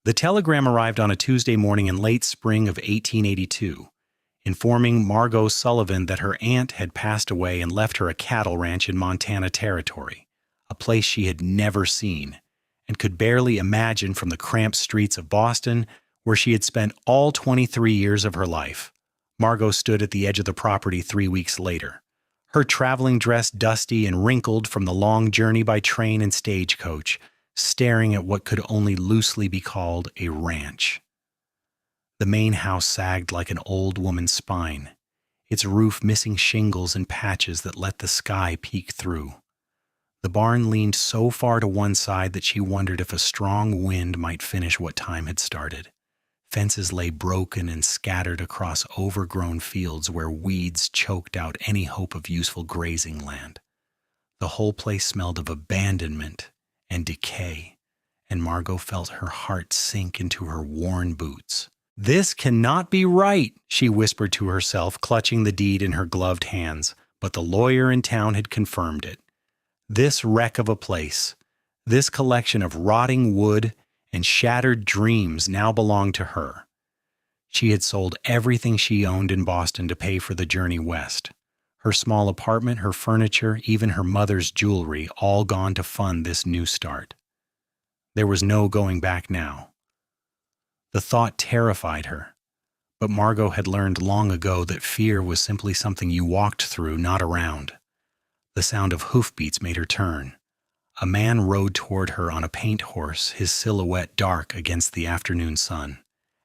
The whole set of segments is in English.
The telegram arrived on a Tuesday morning in late spring of 1882, informing Margot Sullivan that her aunt had passed away and left her a cattle ranch in Montana Territory, a place she had never seen and could barely imagine from the cramped streets of Boston, where she had spent all 23 years of her life. Margot stood at the edge of the property 3 weeks later, her traveling dress dusty and wrinkled from the long journey by train and stagecoach, staring at what could only loosely be called a ranch. The main house sagged like an old woman's spine, its roof missing shingles and patches that let the sky peek through. The barn leaned so far to one side that she wondered if a strong wind might finish what time had started. Fences lay broken and scattered across overgrown fields where weeds choked out any hope of useful grazing land. The whole place smelled of abandonment and decay, and Margot felt her heart sink into her worn boots. "This cannot be right," she whispered to herself, clutching the deed in her gloved hands, but the lawyer in town had confirmed it. This wreck of a place, this collection of rotting wood and shattered dreams now belonged to her. She had sold everything she owned in Boston to pay for the journey west. Her small apartment, her furniture, even her mother's jewelry, all gone to fund this new start. There was no going back now. The thought terrified her, but Margot had learned long ago that fear was simply something you walked through, not around. The sound of hoofbeats made her turn. A man rode toward her on a paint horse, his silhouette dark against the afternoon sun.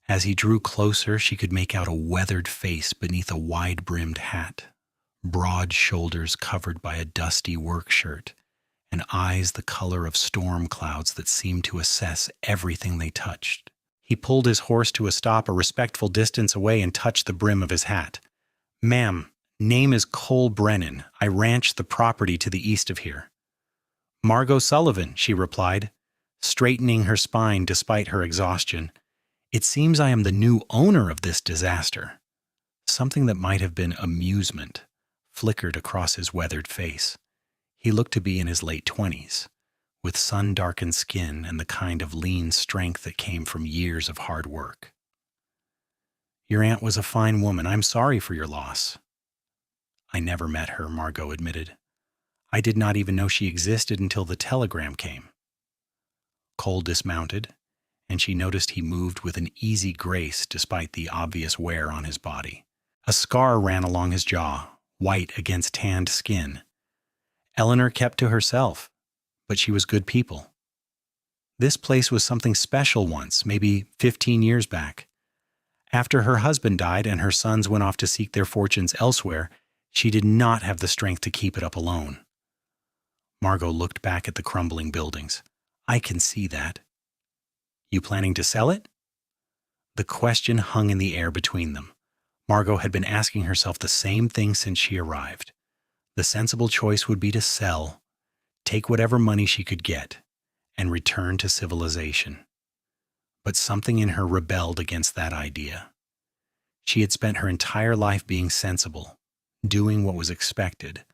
As he drew closer, she could make out a weathered face beneath a wide-brimmed hat, broad shoulders covered by a dusty work shirt, and eyes the color of storm clouds that seemed to assess everything they touched. He pulled his horse to a stop a respectful distance away and touched the brim of his hat. "Ma'am, name is Cole Brennan. I ranch the property to the east of here." "Margot Sullivan," she replied, straightening her spine despite her exhaustion. "It seems I am the new owner of this disaster." Something that might have been amusement flickered across his weathered face. He looked to be in his late 20s, with sun-darkened skin and the kind of lean strength that came from years of hard work. "Your aunt was a fine woman. I'm sorry for your loss." "I never met her," Margot admitted. "I did not even know she existed until the telegram came." Cole dismounted, and she noticed he moved with an easy grace despite the obvious wear on his body. A scar ran along his jaw, white against tanned skin. Eleanor kept to herself, but she was good people. This place was something special once, maybe 15 years back. After her husband died and her sons went off to seek their fortunes elsewhere, she did not have the strength to keep it up alone. Margot looked back at the crumbling buildings. "I can see that." "You planning to sell it?" The question hung in the air between them. Margot had been asking herself the same thing since she arrived. The sensible choice would be to sell, take whatever money she could get, and return to civilization. But something in her rebelled against that idea. She had spent her entire life being sensible, doing what was expected,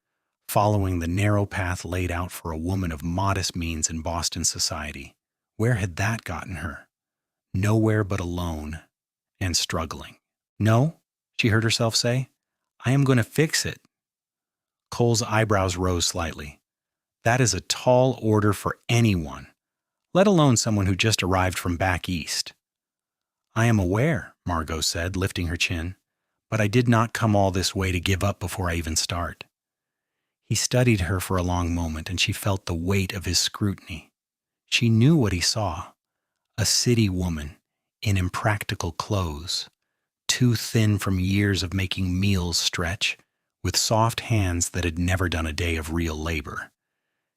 following the narrow path laid out for a woman of modest means in Boston society. Where had that gotten her? Nowhere but alone and struggling. "No," she heard herself say. "I am going to fix it." Cole's eyebrows rose slightly. "That is a tall order for anyone, let alone someone who just arrived from back east." "I am aware," Margot said, lifting her chin, "but I did not come all this way to give up before I even start." He studied her for a long moment, and she felt the weight of his scrutiny. She knew what he saw: a city woman in impractical clothes, too thin from years of making meals stretch, with soft hands that had never done a day of real labor.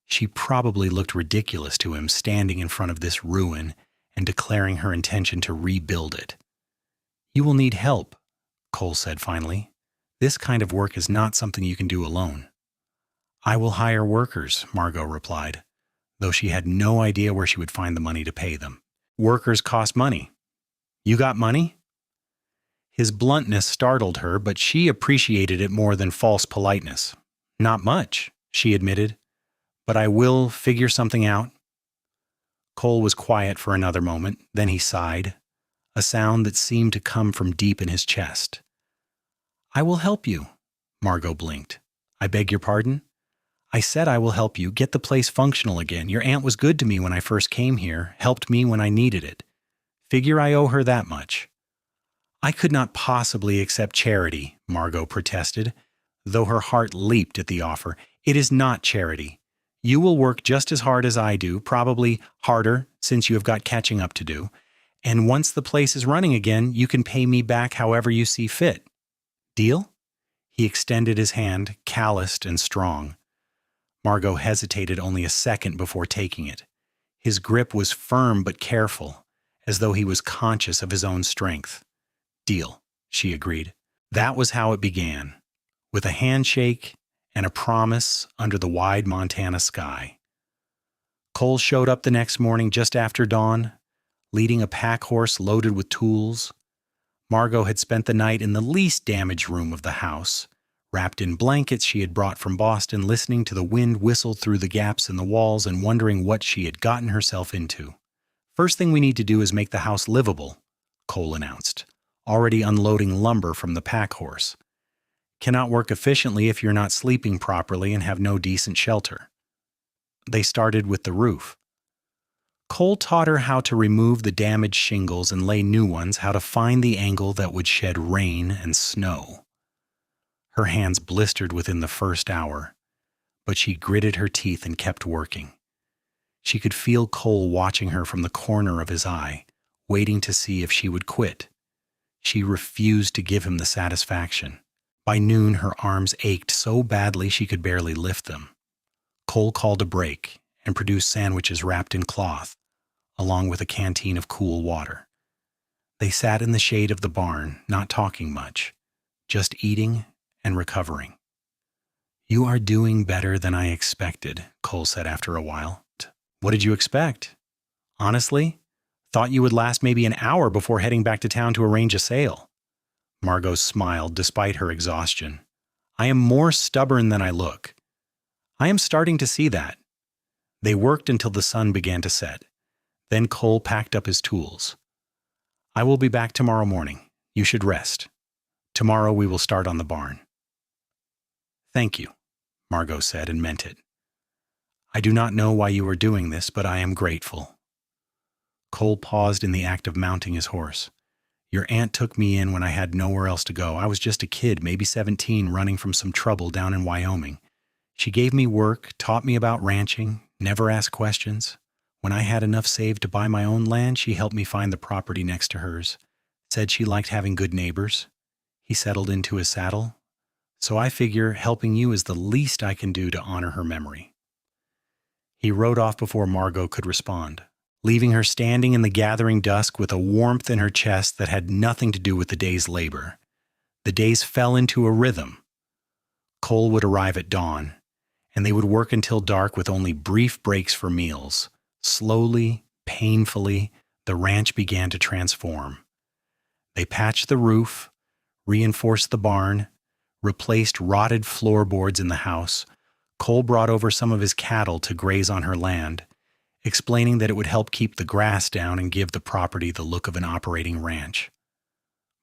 She probably looked ridiculous to him, standing in front of this ruin and declaring her intention to rebuild it. "You will need help," Cole said finally. "This kind of work is not something you can do alone." "I will hire workers," Margot replied, though she had no idea where she would find the money to pay them. "Workers cost money. You got money?" His bluntness startled her, but she appreciated it more than false politeness. "Not much," she admitted, "but I will figure something out." Cole was quiet for another moment, then he sighed, a sound that seemed to come from deep in his chest. "I will help you," Margot blinked. "I beg your pardon?" "I said I will help you get the place functional again. Your aunt was good to me when I first came here, helped me when I needed it. Figure I owe her that much." "I could not possibly accept charity," Margot protested, though her heart leaped at the offer. "It is not charity. You will work just as hard as I do, probably harder since you have got catching up to do. And once the place is running again, you can pay me back however you see fit. Deal?" He extended his hand, calloused and strong. Margot hesitated only a second before taking it. His grip was firm but careful, as though he was conscious of his own strength. "Deal," she agreed. That was how it began, with a handshake and a promise under the wide Montana sky. Cole showed up the next morning just after dawn, leading a pack horse loaded with tools. Margot had spent the night in the least damaged room of the house, wrapped in blankets she had brought from Boston, listening to the wind whistle through the gaps in the walls and wondering what she had gotten herself into. "First thing we need to do is make the house livable," Cole announced, already unloading lumber from the pack horse. "Cannot work efficiently if you're not sleeping properly and have no decent shelter." They started with the roof. Cole taught her how to remove the damaged shingles and lay new ones, how to find the angle that would shed rain and snow. Her hands blistered within the first hour, but she gritted her teeth and kept working. She could feel Cole watching her from the corner of his eye, waiting to see if she would quit. She refused to give him the satisfaction. By noon, her arms ached so badly she could barely lift them. Cole called a break and produced sandwiches wrapped in cloth, along with a canteen of cool water. They sat in the shade of the barn, not talking much, just eating and recovering. "You are doing better than I expected," Cole said after a while. "What did you expect?" "Honestly, thought you would last maybe an hour before heading back to town to arrange a sale." Margot smiled despite her exhaustion. "I am more stubborn than I look." "I am starting to see that." They worked until the sun began to set. Then Cole packed up his tools. "I will be back tomorrow morning. You should rest. Tomorrow we will start on the barn." "Thank you," Margot said, and meant it. "I do not know why you are doing this, but I am grateful." Cole paused in the act of mounting his horse. "Your aunt took me in when I had nowhere else to go. I was just a kid, maybe 17, running from some trouble down in Wyoming. She gave me work, taught me about ranching, never asked questions. When I had enough saved to buy my own land, she helped me find the property next to hers. Said she liked having good neighbors." He settled into his saddle. "So I figure helping you is the least I can do to honor her memory." He rode off before Margot could respond, leaving her standing in the gathering dusk with a warmth in her chest that had nothing to do with the day's labor. The days fell into a rhythm. Cole would arrive at dawn, and they would work until dark with only brief breaks for meals. Slowly, painfully, the ranch began to transform. They patched the roof, reinforced the barn, replaced rotted floorboards in the house. Cole brought over some of his cattle to graze on her land, explaining that it would help keep the grass down and give the property the look of an operating ranch.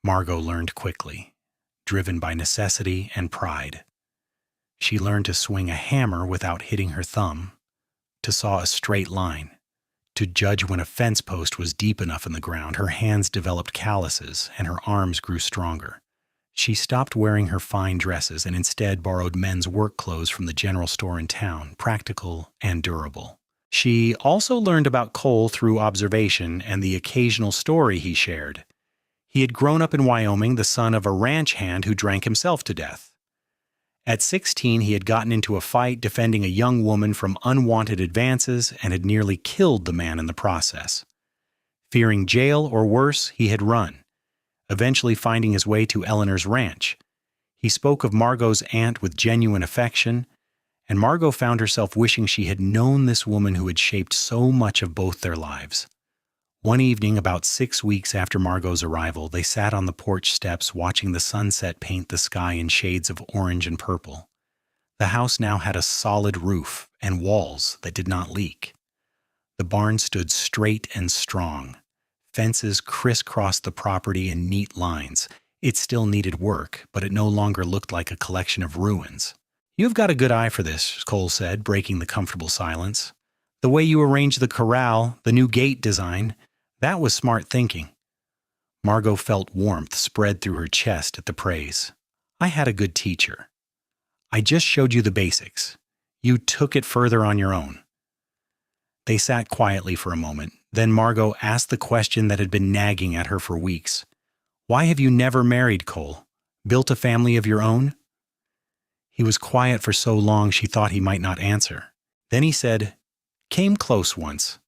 Margot learned quickly, driven by necessity and pride. She learned to swing a hammer without hitting her thumb, to saw a straight line, to judge when a fence post was deep enough in the ground. Her hands developed calluses, and her arms grew stronger. She stopped wearing her fine dresses and instead borrowed men's work clothes from the general store in town, practical and durable. She also learned about Cole through observation and the occasional story he shared. He had grown up in Wyoming, the son of a ranch hand who drank himself to death. At 16, he had gotten into a fight defending a young woman from unwanted advances and had nearly killed the man in the process. Fearing jail or worse, he had run, eventually finding his way to Eleanor's ranch. He spoke of Margot's aunt with genuine affection, and Margot found herself wishing she had known this woman who had shaped so much of both their lives. One evening, about 6 weeks after Margot's arrival, they sat on the porch steps watching the sunset paint the sky in shades of orange and purple. The house now had a solid roof and walls that did not leak. The barn stood straight and strong. Fences crisscrossed the property in neat lines. It still needed work, but it no longer looked like a collection of ruins. "You've got a good eye for this," Cole said, breaking the comfortable silence. "The way you arranged the corral, the new gate design, that was smart thinking." Margot felt warmth spread through her chest at the praise. "I had a good teacher. I just showed you the basics. You took it further on your own." They sat quietly for a moment. Then Margot asked the question that had been nagging at her for weeks. "Why have you never married, Cole? Built a family of your own?" He was quiet for so long she thought he might not answer. Then he said, "Came close once.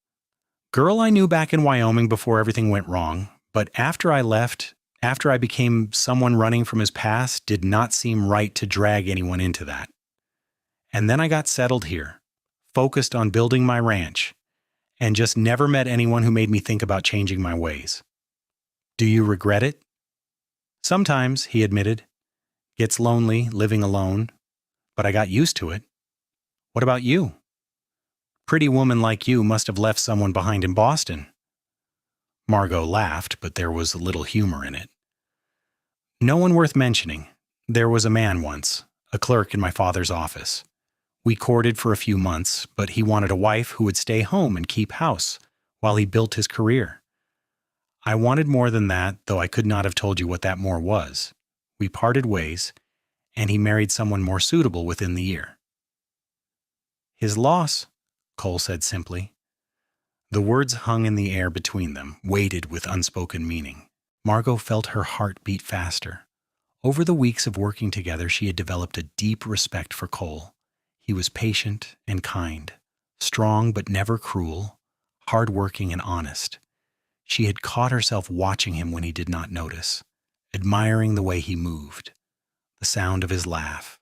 Girl I knew back in Wyoming before everything went wrong, but after I left, after I became someone running from his past, did not seem right to drag anyone into that. And then I got settled here, focused on building my ranch, and just never met anyone who made me think about changing my ways." "Do you regret it?" "Sometimes," he admitted. "Gets lonely living alone, but I got used to it." "What about you? Pretty woman like you must have left someone behind in Boston." Margot laughed, but there was a little humor in it. "No one worth mentioning. There was a man once, a clerk in my father's office. We courted for a few months, but he wanted a wife who would stay home and keep house while he built his career. I wanted more than that, though I could not have told you what that more was. We parted ways, and he married someone more suitable within the year." "His loss," Cole said simply. The words hung in the air between them, weighted with unspoken meaning. Margot felt her heart beat faster. Over the weeks of working together, she had developed a deep respect for Cole. He was patient and kind, strong but never cruel, hardworking and honest. She had caught herself watching him when he did not notice, admiring the way he moved, the sound of his laugh,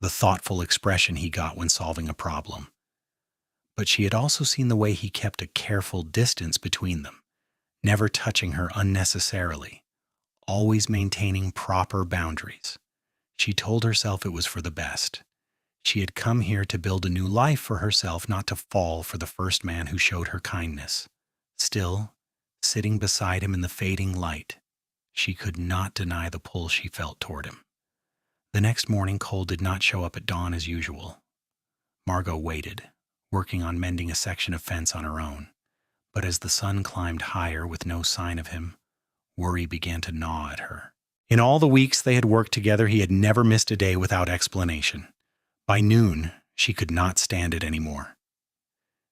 the thoughtful expression he got when solving a problem. But she had also seen the way he kept a careful distance between them, never touching her unnecessarily, always maintaining proper boundaries. She told herself it was for the best. She had come here to build a new life for herself, not to fall for the first man who showed her kindness. Still, sitting beside him in the fading light, she could not deny the pull she felt toward him. The next morning, Cole did not show up at dawn as usual. Margot waited, working on mending a section of fence on her own. But as the sun climbed higher with no sign of him, worry began to gnaw at her. In all the weeks they had worked together, he had never missed a day without explanation. By noon, she could not stand it anymore.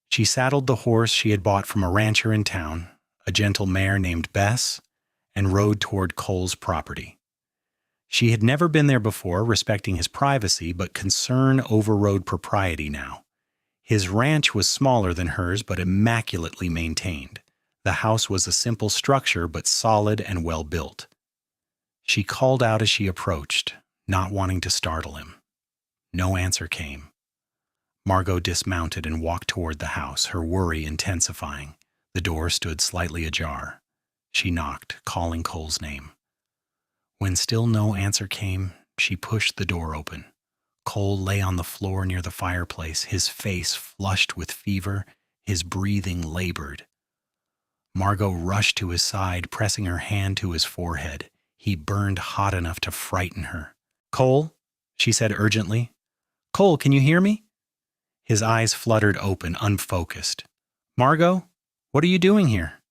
She saddled the horse she had bought from a rancher in town, a gentle mare named Bess, and rode toward Cole's property. She had never been there before, respecting his privacy, but concern overrode propriety now. His ranch was smaller than hers, but immaculately maintained. The house was a simple structure, but solid and well built. She called out as she approached, not wanting to startle him. No answer came. Margot dismounted and walked toward the house, her worry intensifying. The door stood slightly ajar. She knocked, calling Cole's name. When still no answer came, she pushed the door open. Cole lay on the floor near the fireplace, his face flushed with fever, his breathing labored. Margot rushed to his side, pressing her hand to his forehead. He burned hot enough to frighten her. "Cole," she said urgently. "Cole, can you hear me?" His eyes fluttered open, unfocused. "Margot, what are you doing here?"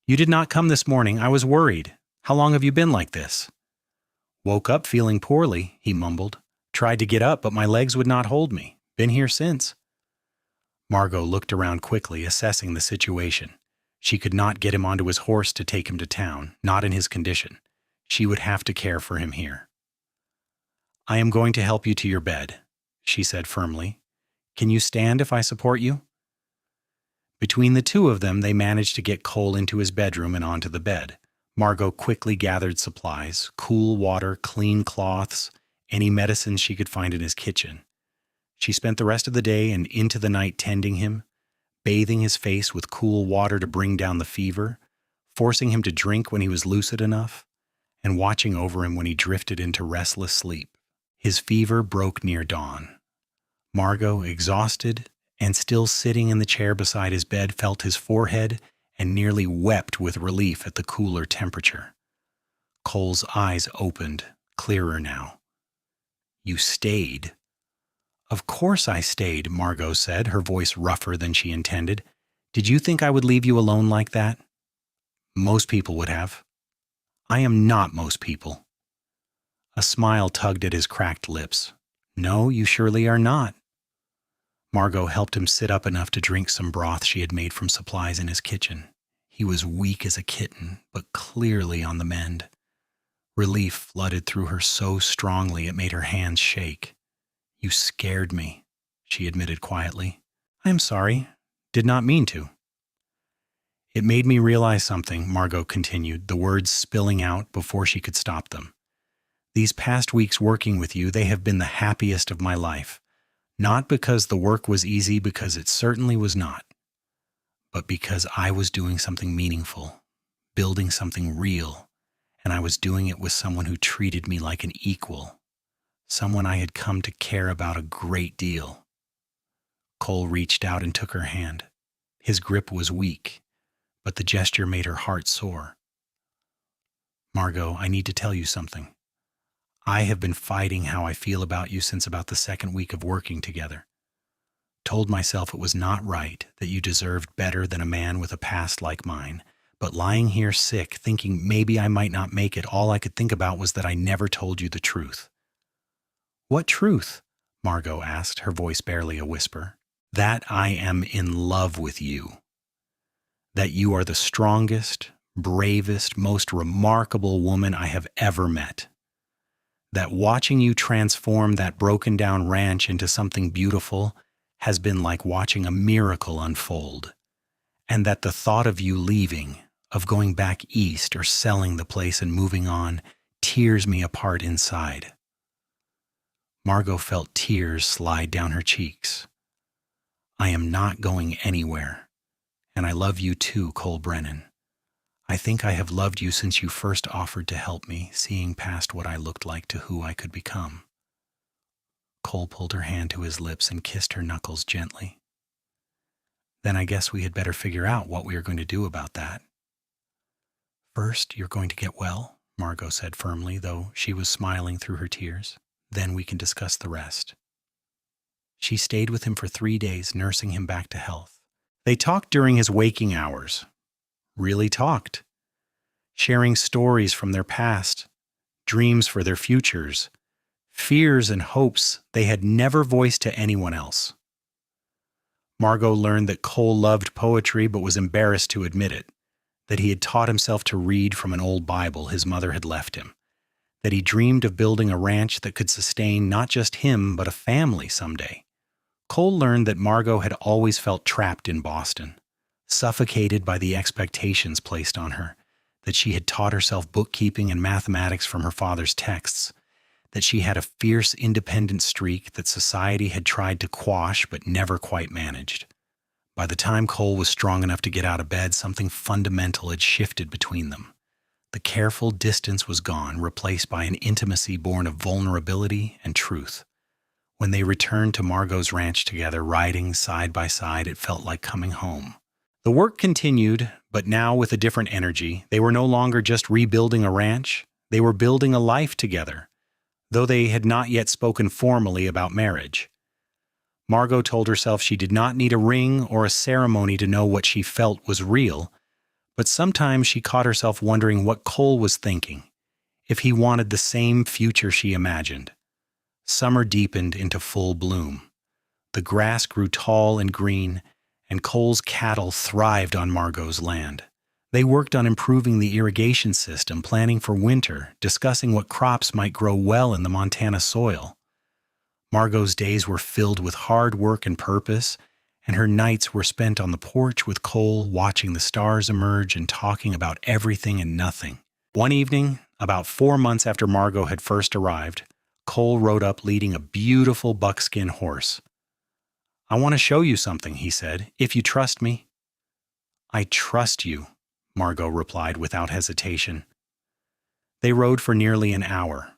"You did not come this morning. I was worried. How long have you been like this?" "Woke up feeling poorly," he mumbled. "Tried to get up, but my legs would not hold me. Been here since." Margot looked around quickly, assessing the situation. She could not get him onto his horse to take him to town, not in his condition. She would have to care for him here. "I am going to help you to your bed," she said firmly. "Can you stand if I support you?" Between the two of them, they managed to get Cole into his bedroom and onto the bed. Margot quickly gathered supplies, cool water, clean cloths, any medicines she could find in his kitchen. She spent the rest of the day and into the night tending him, bathing his face with cool water to bring down the fever, forcing him to drink when he was lucid enough, and watching over him when he drifted into restless sleep. His fever broke near dawn. Margot, exhausted and still sitting in the chair beside his bed, felt his forehead and nearly wept with relief at the cooler temperature. Cole's eyes opened, clearer now. "You stayed." "Of course I stayed," Margot said, her voice rougher than she intended. "Did you think I would leave you alone like that?" "Most people would have." "I am not most people." A smile tugged at his cracked lips. "No, you surely are not." Margot helped him sit up enough to drink some broth she had made from supplies in his kitchen. He was weak as a kitten, but clearly on the mend. Relief flooded through her so strongly it made her hands shake. "You scared me," she admitted quietly. "I am sorry. Did not mean to." "It made me realize something," Margot continued, the words spilling out before she could stop them. "These past weeks working with you, they have been the happiest of my life. Not because the work was easy, because it certainly was not, but because I was doing something meaningful, building something real, and I was doing it with someone who treated me like an equal, someone I had come to care about a great deal." Cole reached out and took her hand. His grip was weak, but the gesture made her heart soar. "Margot, I need to tell you something. I have been fighting how I feel about you since about the second week of working together. Told myself it was not right, that you deserved better than a man with a past like mine. But lying here sick, thinking maybe I might not make it, all I could think about was that I never told you the truth." "What truth?" Margot asked, her voice barely a whisper. "That I am in love with you. That you are the strongest, bravest, most remarkable woman I have ever met. That watching you transform that broken down ranch into something beautiful has been like watching a miracle unfold. And that the thought of you leaving, of going back east or selling the place and moving on, tears me apart inside." Margot felt tears slide down her cheeks. "I am not going anywhere. And I love you too, Cole Brennan. I think I have loved you since you first offered to help me, seeing past what I looked like to who I could become." Cole pulled her hand to his lips and kissed her knuckles gently. "Then I guess we had better figure out what we are going to do about that." "First, you're going to get well," Margot said firmly, though she was smiling through her tears. "Then we can discuss the rest." She stayed with him for 3 days, nursing him back to health. They talked during his waking hours. Really talked. Sharing stories from their past, dreams for their futures, fears and hopes they had never voiced to anyone else. Margot learned that Cole loved poetry but was embarrassed to admit it, that he had taught himself to read from an old Bible his mother had left him, that he dreamed of building a ranch that could sustain not just him but a family someday. Cole learned that Margot had always felt trapped in Boston, suffocated by the expectations placed on her, that she had taught herself bookkeeping and mathematics from her father's texts, that she had a fierce independent streak that society had tried to quash but never quite managed. By the time Cole was strong enough to get out of bed, something fundamental had shifted between them. The careful distance was gone, replaced by an intimacy born of vulnerability and truth. When they returned to Margot's ranch together, riding side by side, it felt like coming home. The work continued, but now with a different energy. They were no longer just rebuilding a ranch. They were building a life together, though they had not yet spoken formally about marriage. Margot told herself she did not need a ring or a ceremony to know what she felt was real, but sometimes she caught herself wondering what Cole was thinking, if he wanted the same future she imagined. Summer deepened into full bloom. The grass grew tall and green, and Cole's cattle thrived on Margot's land. They worked on improving the irrigation system, planning for winter, discussing what crops might grow well in the Montana soil. Margot's days were filled with hard work and purpose, and her nights were spent on the porch with Cole, watching the stars emerge and talking about everything and nothing. One evening, about 4 months after Margot had first arrived, Cole rode up leading a beautiful buckskin horse. "I want to show you something," he said, "if you trust me." "I trust you," Margot replied without hesitation. They rode for nearly an hour,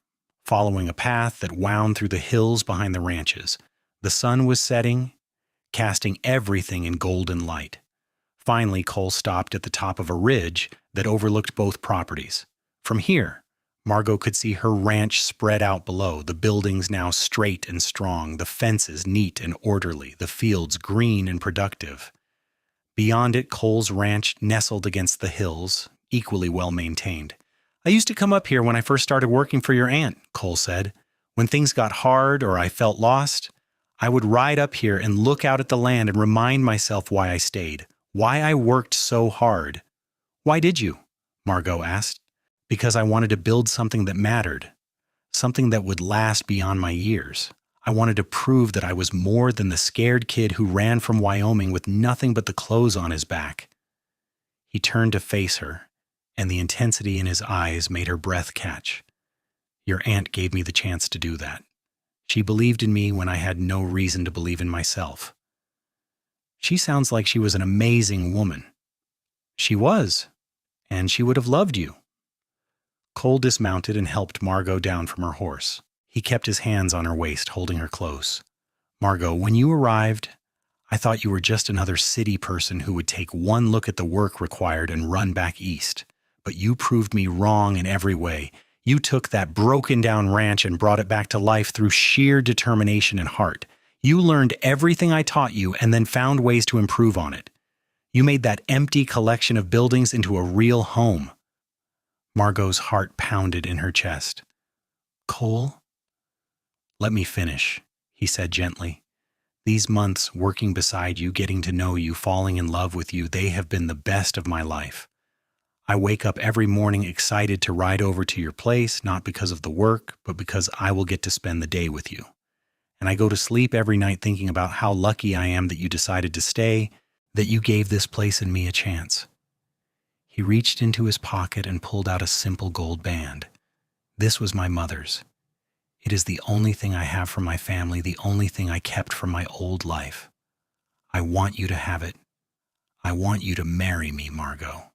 following a path that wound through the hills behind the ranches. The sun was setting, casting everything in golden light. Finally, Cole stopped at the top of a ridge that overlooked both properties. From here, Margot could see her ranch spread out below, the buildings now straight and strong, the fences neat and orderly, the fields green and productive. Beyond it, Cole's ranch nestled against the hills, equally well maintained. "I used to come up here when I first started working for your aunt," Cole said. "When things got hard or I felt lost, I would ride up here and look out at the land and remind myself why I stayed, why I worked so hard." "Why did you?" Margot asked. "Because I wanted to build something that mattered, something that would last beyond my years. I wanted to prove that I was more than the scared kid who ran from Wyoming with nothing but the clothes on his back." He turned to face her, and the intensity in his eyes made her breath catch. "Your aunt gave me the chance to do that. She believed in me when I had no reason to believe in myself." "She sounds like she was an amazing woman." "She was, and she would have loved you." Cole dismounted and helped Margot down from her horse. He kept his hands on her waist, holding her close. "Margot, when you arrived, I thought you were just another city person who would take one look at the work required and run back east. But you proved me wrong in every way. You took that broken-down ranch and brought it back to life through sheer determination and heart. You learned everything I taught you and then found ways to improve on it. You made that empty collection of buildings into a real home." Margot's heart pounded in her chest. "Cole?" "Let me finish," he said gently. "These months working beside you, getting to know you, falling in love with you, they have been the best of my life. I wake up every morning excited to ride over to your place, not because of the work, but because I will get to spend the day with you. And I go to sleep every night thinking about how lucky I am that you decided to stay, that you gave this place and me a chance." He reached into his pocket and pulled out a simple gold band. "This was my mother's. It is the only thing I have from my family, the only thing I kept from my old life. I want you to have it. I want you to marry me, Margot.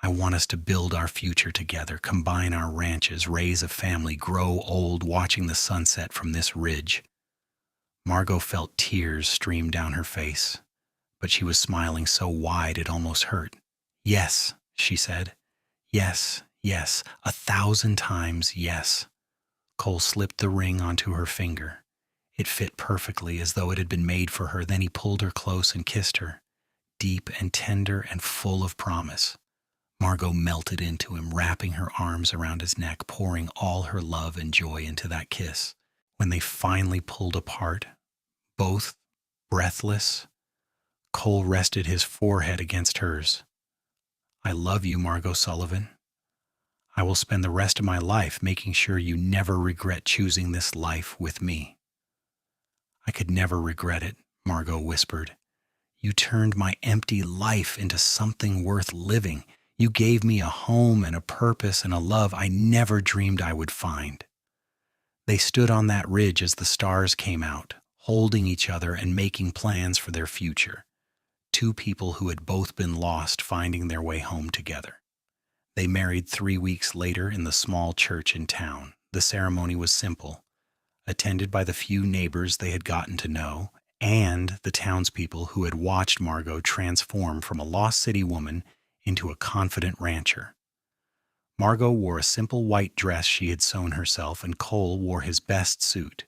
I want us to build our future together, combine our ranches, raise a family, grow old watching the sunset from this ridge." Margot felt tears stream down her face, but she was smiling so wide it almost hurt. "Yes," she said. "Yes, yes, 1,000 times yes." Cole slipped the ring onto her finger. It fit perfectly, as though it had been made for her. Then he pulled her close and kissed her, deep and tender and full of promise. Margot melted into him, wrapping her arms around his neck, pouring all her love and joy into that kiss. When they finally pulled apart, both breathless, Cole rested his forehead against hers. "I love you, Margot Sullivan. I will spend the rest of my life making sure you never regret choosing this life with me." "I could never regret it," Margot whispered. "You turned my empty life into something worth living. You gave me a home and a purpose and a love I never dreamed I would find." They stood on that ridge as the stars came out, holding each other and making plans for their future. Two people who had both been lost finding their way home together. They married 3 weeks later in the small church in town. The ceremony was simple, attended by the few neighbors they had gotten to know and the townspeople who had watched Margot transform from a lost city woman into a confident rancher. Margot wore a simple white dress she had sewn herself, and Cole wore his best suit,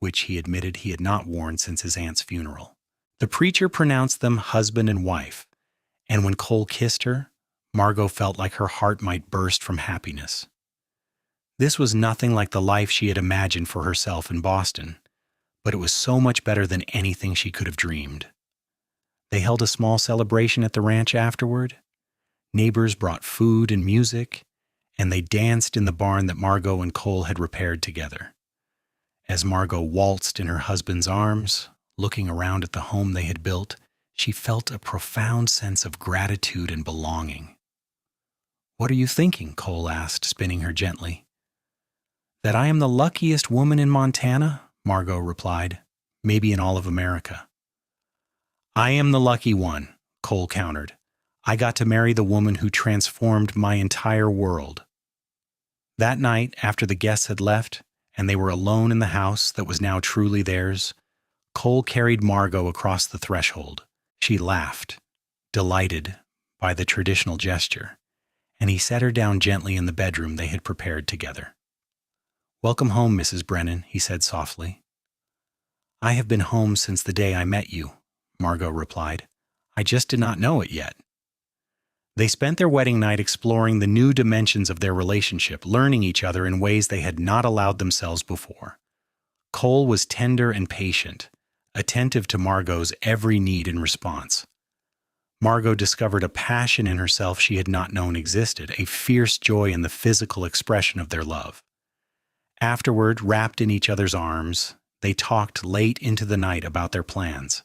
which he admitted he had not worn since his aunt's funeral. The preacher pronounced them husband and wife, and when Cole kissed her, Margot felt like her heart might burst from happiness. This was nothing like the life she had imagined for herself in Boston, but it was so much better than anything she could have dreamed. They held a small celebration at the ranch afterward. Neighbors brought food and music, and they danced in the barn that Margot and Cole had repaired together. As Margot waltzed in her husband's arms, looking around at the home they had built, she felt a profound sense of gratitude and belonging. "What are you thinking?" Cole asked, spinning her gently. "That I am the luckiest woman in Montana," Margot replied. "Maybe in all of America." "I am the lucky one," Cole countered. "I got to marry the woman who transformed my entire world." That night, after the guests had left, and they were alone in the house that was now truly theirs, Cole carried Margot across the threshold. She laughed, delighted by the traditional gesture, and he set her down gently in the bedroom they had prepared together. "Welcome home, Mrs. Brennan," he said softly. "I have been home since the day I met you," Margot replied. "I just did not know it yet." They spent their wedding night exploring the new dimensions of their relationship, learning each other in ways they had not allowed themselves before. Cole was tender and patient, attentive to Margot's every need and response. Margot discovered a passion in herself she had not known existed, a fierce joy in the physical expression of their love. Afterward, wrapped in each other's arms, they talked late into the night about their plans.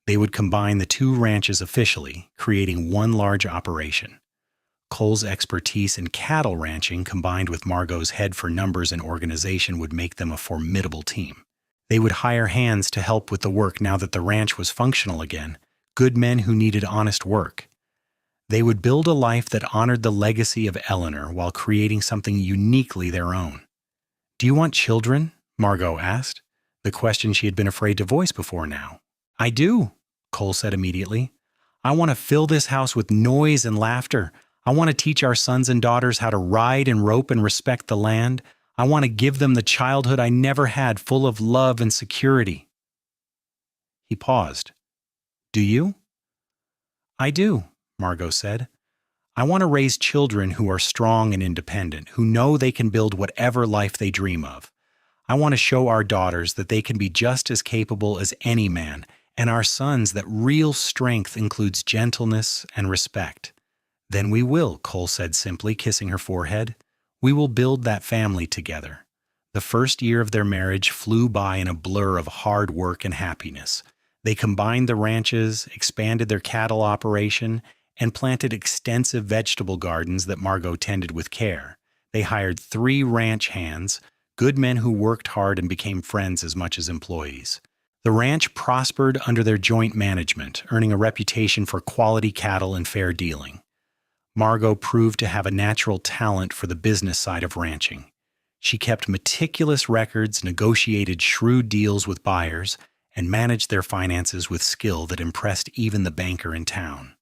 They would combine the two ranches officially, creating one large operation. Cole's expertise in cattle ranching combined with Margot's head for numbers and organization would make them a formidable team. They would hire hands to help with the work now that the ranch was functional again, good men who needed honest work. They would build a life that honored the legacy of Eleanor while creating something uniquely their own. "Do you want children?" Margot asked, the question she had been afraid to voice before now. "I do," Cole said immediately. "I want to fill this house with noise and laughter. I want to teach our sons and daughters how to ride and rope and respect the land. I want to give them the childhood I never had, full of love and security." He paused. "Do you?" "I do," Margot said. "I want to raise children who are strong and independent, who know they can build whatever life they dream of. I want to show our daughters that they can be just as capable as any man, and our sons that real strength includes gentleness and respect." "Then we will," Cole said simply, kissing her forehead. "We will build that family together." The first year of their marriage flew by in a blur of hard work and happiness. They combined the ranches, expanded their cattle operation, and planted extensive vegetable gardens that Margot tended with care. They hired 3 ranch hands, good men who worked hard and became friends as much as employees. The ranch prospered under their joint management, earning a reputation for quality cattle and fair dealing. Margot proved to have a natural talent for the business side of ranching. She kept meticulous records, negotiated shrewd deals with buyers, and managed their finances with skill that impressed even the banker in town.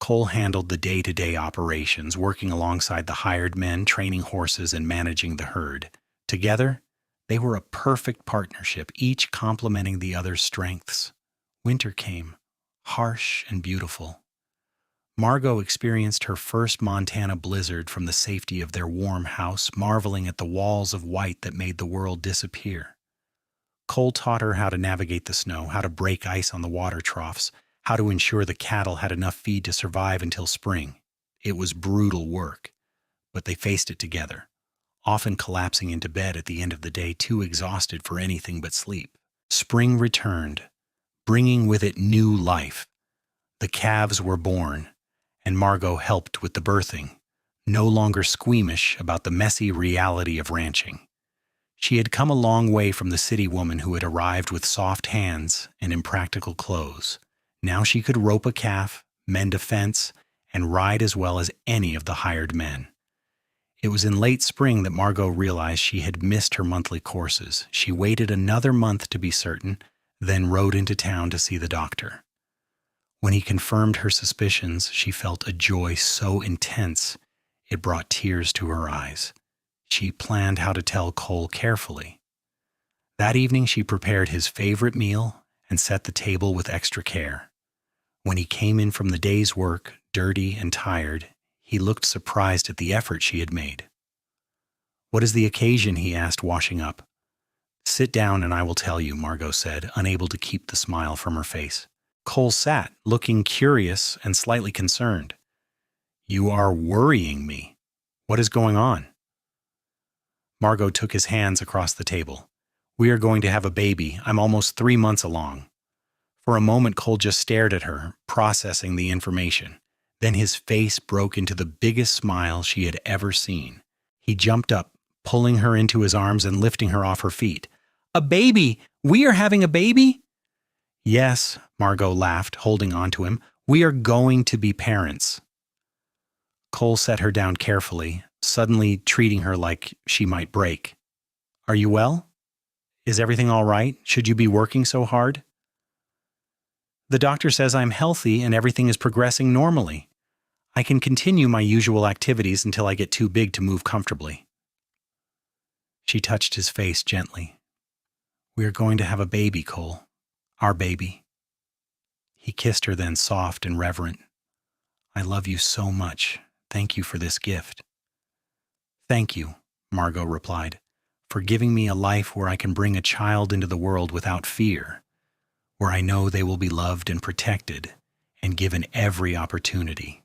Cole handled the day-to-day operations, working alongside the hired men, training horses, and managing the herd. Together, they were a perfect partnership, each complementing the other's strengths. Winter came, harsh and beautiful. Margot experienced her first Montana blizzard from the safety of their warm house, marveling at the walls of white that made the world disappear. Cole taught her how to navigate the snow, how to break ice on the water troughs, how to ensure the cattle had enough feed to survive until spring. It was brutal work, but they faced it together, often collapsing into bed at the end of the day, too exhausted for anything but sleep. Spring returned, bringing with it new life. The calves were born, and Margot helped with the birthing, no longer squeamish about the messy reality of ranching. She had come a long way from the city woman who had arrived with soft hands and impractical clothes. Now she could rope a calf, mend a fence, and ride as well as any of the hired men. It was in late spring that Margot realized she had missed her monthly courses. She waited another month to be certain, then rode into town to see the doctor. When he confirmed her suspicions, she felt a joy so intense it brought tears to her eyes. She planned how to tell Cole carefully. That evening she prepared his favorite meal and set the table with extra care. When he came in from the day's work, dirty and tired, he looked surprised at the effort she had made. "What is the occasion?" he asked, washing up. "Sit down and I will tell you," Margot said, unable to keep the smile from her face. Cole sat, looking curious and slightly concerned. "You are worrying me. What is going on?" Margot took his hands across the table. "We are going to have a baby. I'm almost 3 months along." For a moment, Cole just stared at her, processing the information. Then his face broke into the biggest smile she had ever seen. He jumped up, pulling her into his arms and lifting her off her feet. "A baby! We are having a baby?" "Yes," Margot laughed, holding on to him. "We are going to be parents." Cole set her down carefully, suddenly treating her like she might break. "Are you well?" Is everything all right? Should you be working so hard? The doctor says I'm healthy and everything is progressing normally. I can continue my usual activities until I get too big to move comfortably. She touched his face gently. We are going to have a baby, Cole. Our baby. He kissed her then, soft and reverent. I love you so much. Thank you for this gift. Thank you, Margot replied, for giving me a life where I can bring a child into the world without fear, where I know they will be loved and protected and given every opportunity.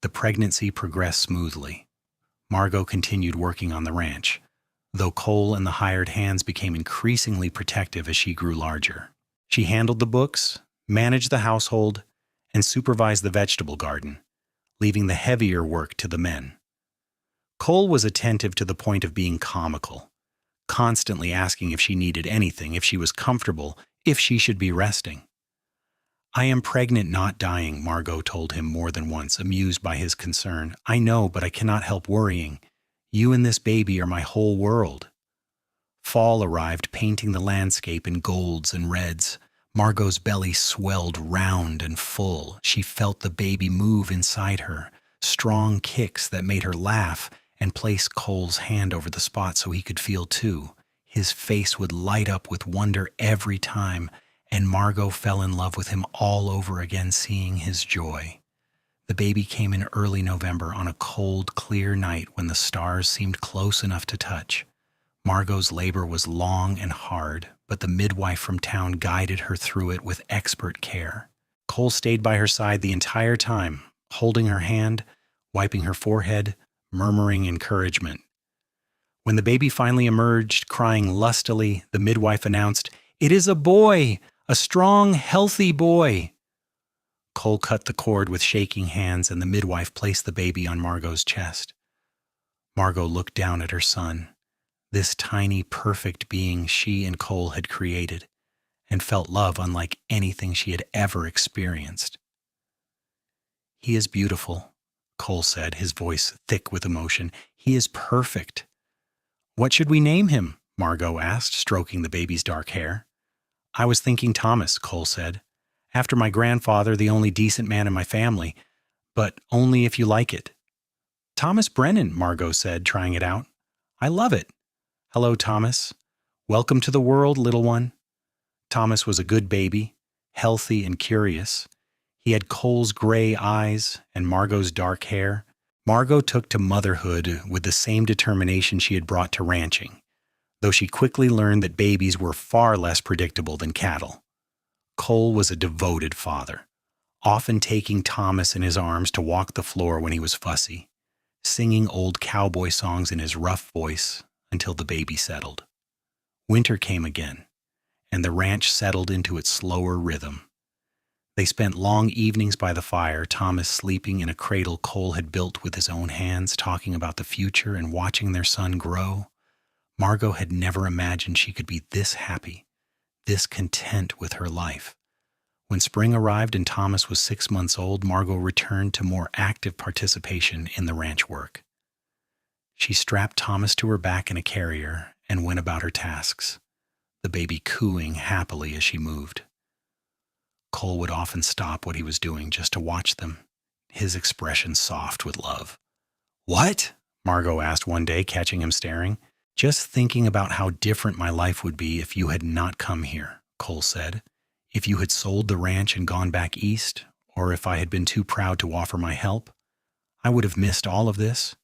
The pregnancy progressed smoothly. Margot continued working on the ranch, though Cole and the hired hands became increasingly protective as she grew larger. She handled the books, managed the household, and supervised the vegetable garden, leaving the heavier work to the men. Cole was attentive to the point of being comical, constantly asking if she needed anything, if she was comfortable, if she should be resting. I am pregnant, not dying, Margot told him more than once, amused by his concern. I know, but I cannot help worrying. You and this baby are my whole world. Fall arrived, painting the landscape in golds and reds. Margot's belly swelled round and full. She felt the baby move inside her, strong kicks that made her laugh, and place Cole's hand over the spot so he could feel too. His face would light up with wonder every time, and Margot fell in love with him all over again, seeing his joy. The baby came in early November on a cold, clear night when the stars seemed close enough to touch. Margot's labor was long and hard, but the midwife from town guided her through it with expert care. Cole stayed by her side the entire time, holding her hand, wiping her forehead, murmuring encouragement. When the baby finally emerged, crying lustily, the midwife announced, "It is a boy! A strong, healthy boy!" Cole cut the cord with shaking hands, and the midwife placed the baby on Margot's chest. Margot looked down at her son, this tiny, perfect being she and Cole had created, and felt love unlike anything she had ever experienced. He is beautiful, Cole said, his voice thick with emotion. He is perfect. What should we name him? Margot asked, stroking the baby's dark hair. I was thinking Thomas, Cole said, after my grandfather, the only decent man in my family, but only if you like it. Thomas Brennan, Margot said, trying it out. I love it. Hello, Thomas. Welcome to the world, little one. Thomas was a good baby, healthy and curious. He had Cole's gray eyes and Margot's dark hair. Margot took to motherhood with the same determination she had brought to ranching, though she quickly learned that babies were far less predictable than cattle. Cole was a devoted father, often taking Thomas in his arms to walk the floor when he was fussy, singing old cowboy songs in his rough voice until the baby settled. Winter came again, and the ranch settled into its slower rhythm. They spent long evenings by the fire, Thomas sleeping in a cradle Cole had built with his own hands, talking about the future and watching their son grow. Margot had never imagined she could be this happy, this content with her life. When spring arrived and Thomas was 6 months old, Margot returned to more active participation in the ranch work. She strapped Thomas to her back in a carrier and went about her tasks, the baby cooing happily as she moved. Cole would often stop what he was doing just to watch them, his expression soft with love. What? Margot asked one day, catching him staring. Just thinking about how different my life would be if you had not come here, Cole said. If you had sold the ranch and gone back east, or if I had been too proud to offer my help, I would have missed all of this.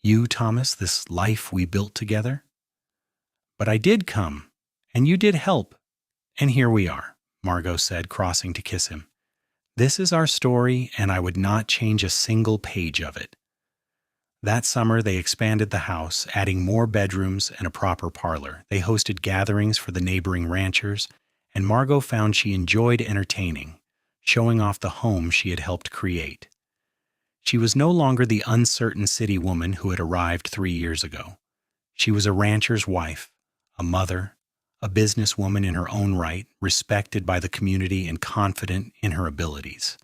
You, Thomas, this life we built together. But I did come, and you did help, and here we are, Margot said, crossing to kiss him. This is our story, and I would not change a single page of it. That summer, they expanded the house, adding more bedrooms and a proper parlor. They hosted gatherings for the neighboring ranchers, and Margot found she enjoyed entertaining, showing off the home she had helped create. She was no longer the uncertain city woman who had arrived 3 years ago. She was a rancher's wife, a mother, a businesswoman in her own right, respected by the community and confident in her abilities.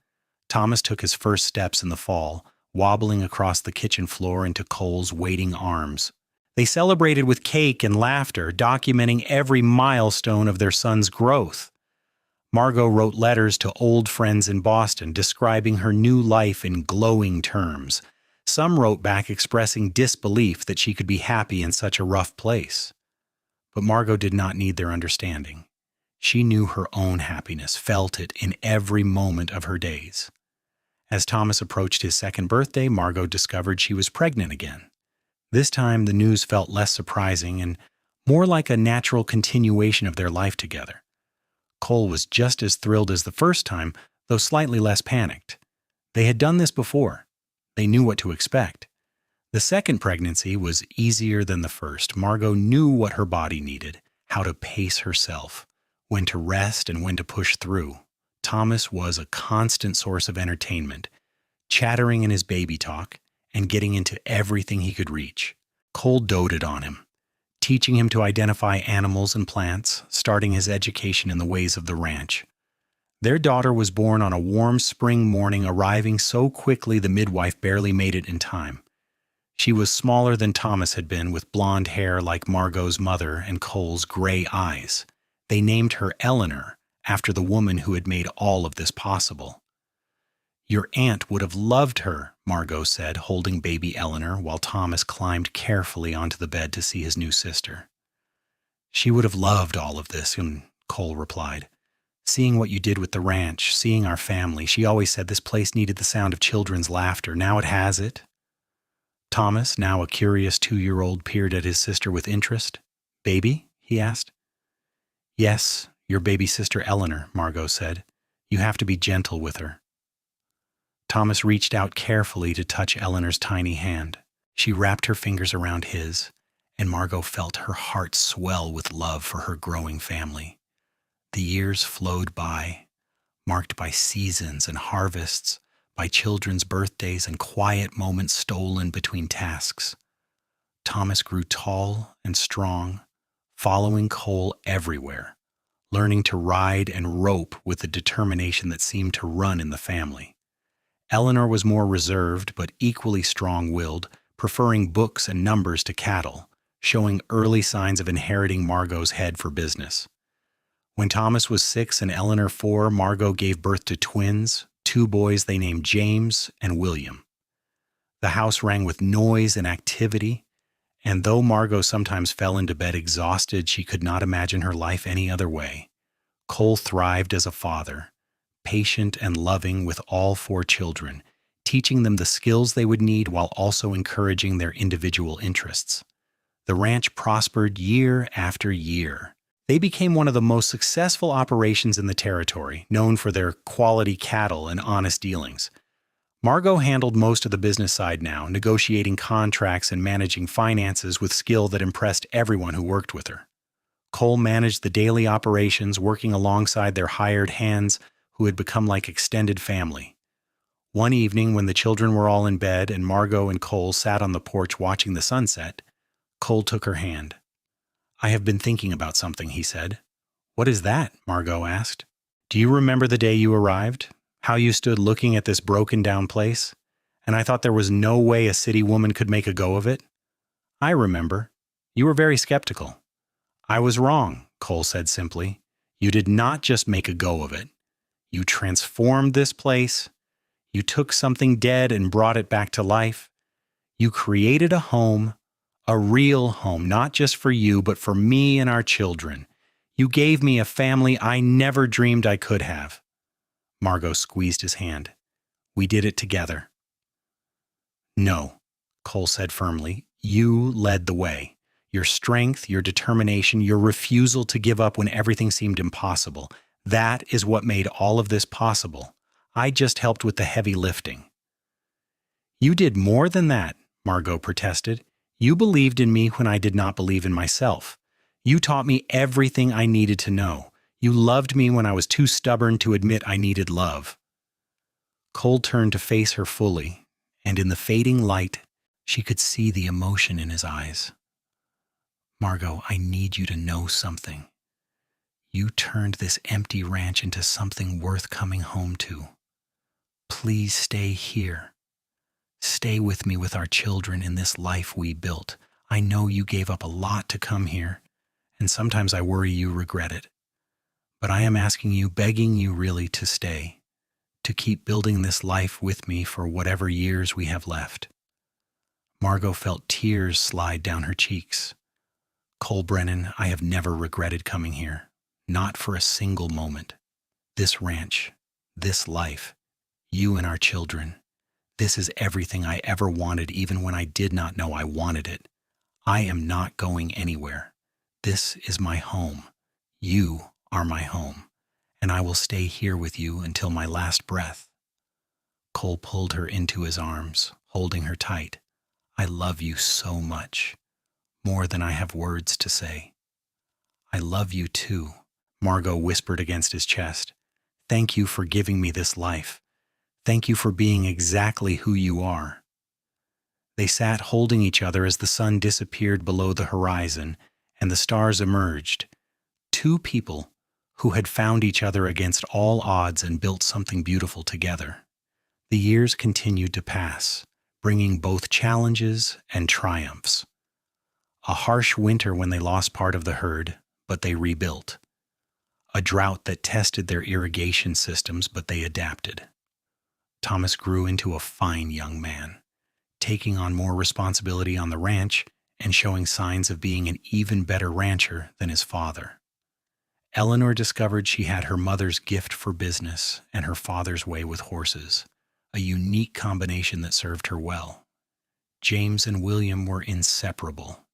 Thomas took his first steps in the fall, wobbling across the kitchen floor into Cole's waiting arms. They celebrated with cake and laughter, documenting every milestone of their son's growth. Margot wrote letters to old friends in Boston, describing her new life in glowing terms. Some wrote back expressing disbelief that she could be happy in such a rough place. But Margot did not need their understanding. She knew her own happiness, felt it in every moment of her days. As Thomas approached his second birthday, Margot discovered she was pregnant again. This time, the news felt less surprising and more like a natural continuation of their life together. Cole was just as thrilled as the first time, though slightly less panicked. They had done this before. They knew what to expect. The second pregnancy was easier than the first. Margot knew what her body needed, how to pace herself, when to rest and when to push through. Thomas was a constant source of entertainment, chattering in his baby talk and getting into everything he could reach. Cole doted on him, teaching him to identify animals and plants, starting his education in the ways of the ranch. Their daughter was born on a warm spring morning, arriving so quickly the midwife barely made it in time. She was smaller than Thomas had been, with blonde hair like Margot's mother and Cole's gray eyes. They named her Eleanor, after the woman who had made all of this possible. "Your aunt would have loved her," Margot said, holding baby Eleanor while Thomas climbed carefully onto the bed to see his new sister. "She would have loved all of this," and Cole replied. "Seeing what you did with the ranch, seeing our family, she always said this place needed the sound of children's laughter. Now it has it." Thomas, now a curious 2-year-old, peered at his sister with interest. "Baby?" he asked. "Yes, your baby sister Eleanor," Margot said. "You have to be gentle with her." Thomas reached out carefully to touch Eleanor's tiny hand. She wrapped her fingers around his, and Margot felt her heart swell with love for her growing family. The years flowed by, marked by seasons and harvests, by children's birthdays and quiet moments stolen between tasks. Thomas grew tall and strong, following Cole everywhere, learning to ride and rope with the determination that seemed to run in the family. Eleanor was more reserved but equally strong-willed, preferring books and numbers to cattle, showing early signs of inheriting Margot's head for business. When Thomas was 6 and Eleanor 4, Margot gave birth to twins, 2 boys they named James and William. The house rang with noise and activity, and though Margot sometimes fell into bed exhausted, she could not imagine her life any other way. Cole thrived as a father, patient and loving with all 4 children, teaching them the skills they would need while also encouraging their individual interests. The ranch prospered year after year. They became one of the most successful operations in the territory, known for their quality cattle and honest dealings. Margot handled most of the business side now, negotiating contracts and managing finances with skill that impressed everyone who worked with her. Cole managed the daily operations, working alongside their hired hands who had become like extended family. One evening, when the children were all in bed and Margot and Cole sat on the porch watching the sunset, Cole took her hand. "I have been thinking about something," he said. "What is that?" Margot asked. "Do you remember the day you arrived? How you stood looking at this broken-down place? And I thought there was no way a city woman could make a go of it?" "I remember. You were very skeptical." "I was wrong," Cole said simply. "You did not just make a go of it. You transformed this place. You took something dead and brought it back to life. You created a home, a real home, not just for you, but for me and our children. You gave me a family I never dreamed I could have." Margot squeezed his hand. "We did it together." "No," Cole said firmly. "You led the way. Your strength, your determination, your refusal to give up when everything seemed impossible. That is what made all of this possible. I just helped with the heavy lifting." "You did more than that," Margot protested. "You believed in me when I did not believe in myself. You taught me everything I needed to know. You loved me when I was too stubborn to admit I needed love." Cole turned to face her fully, and in the fading light, she could see the emotion in his eyes. "Margot, I need you to know something. You turned this empty ranch into something worth coming home to. Please stay here. Stay with me with our children in this life we built. I know you gave up a lot to come here, and sometimes I worry you regret it. But I am asking you, begging you really to stay, to keep building this life with me for whatever years we have left." Margot felt tears slide down her cheeks. "Cole Brennan, I have never regretted coming here, not for a single moment. This ranch, this life, you and our children, this is everything I ever wanted even when I did not know I wanted it. I am not going anywhere. This is my home. You are my home, and I will stay here with you until my last breath." Cole pulled her into his arms, holding her tight. "I love you so much, more than I have words to say." "I love you too," Margot whispered against his chest. "Thank you for giving me this life. Thank you for being exactly who you are." They sat holding each other as the sun disappeared below the horizon and the stars emerged. Two people who had found each other against all odds and built something beautiful together. The years continued to pass, bringing both challenges and triumphs. A harsh winter when they lost part of the herd, but they rebuilt. A drought that tested their irrigation systems, but they adapted. Thomas grew into a fine young man, taking on more responsibility on the ranch and showing signs of being an even better rancher than his father. Eleanor discovered she had her mother's gift for business and her father's way with horses, a unique combination that served her well. James and William were inseparable,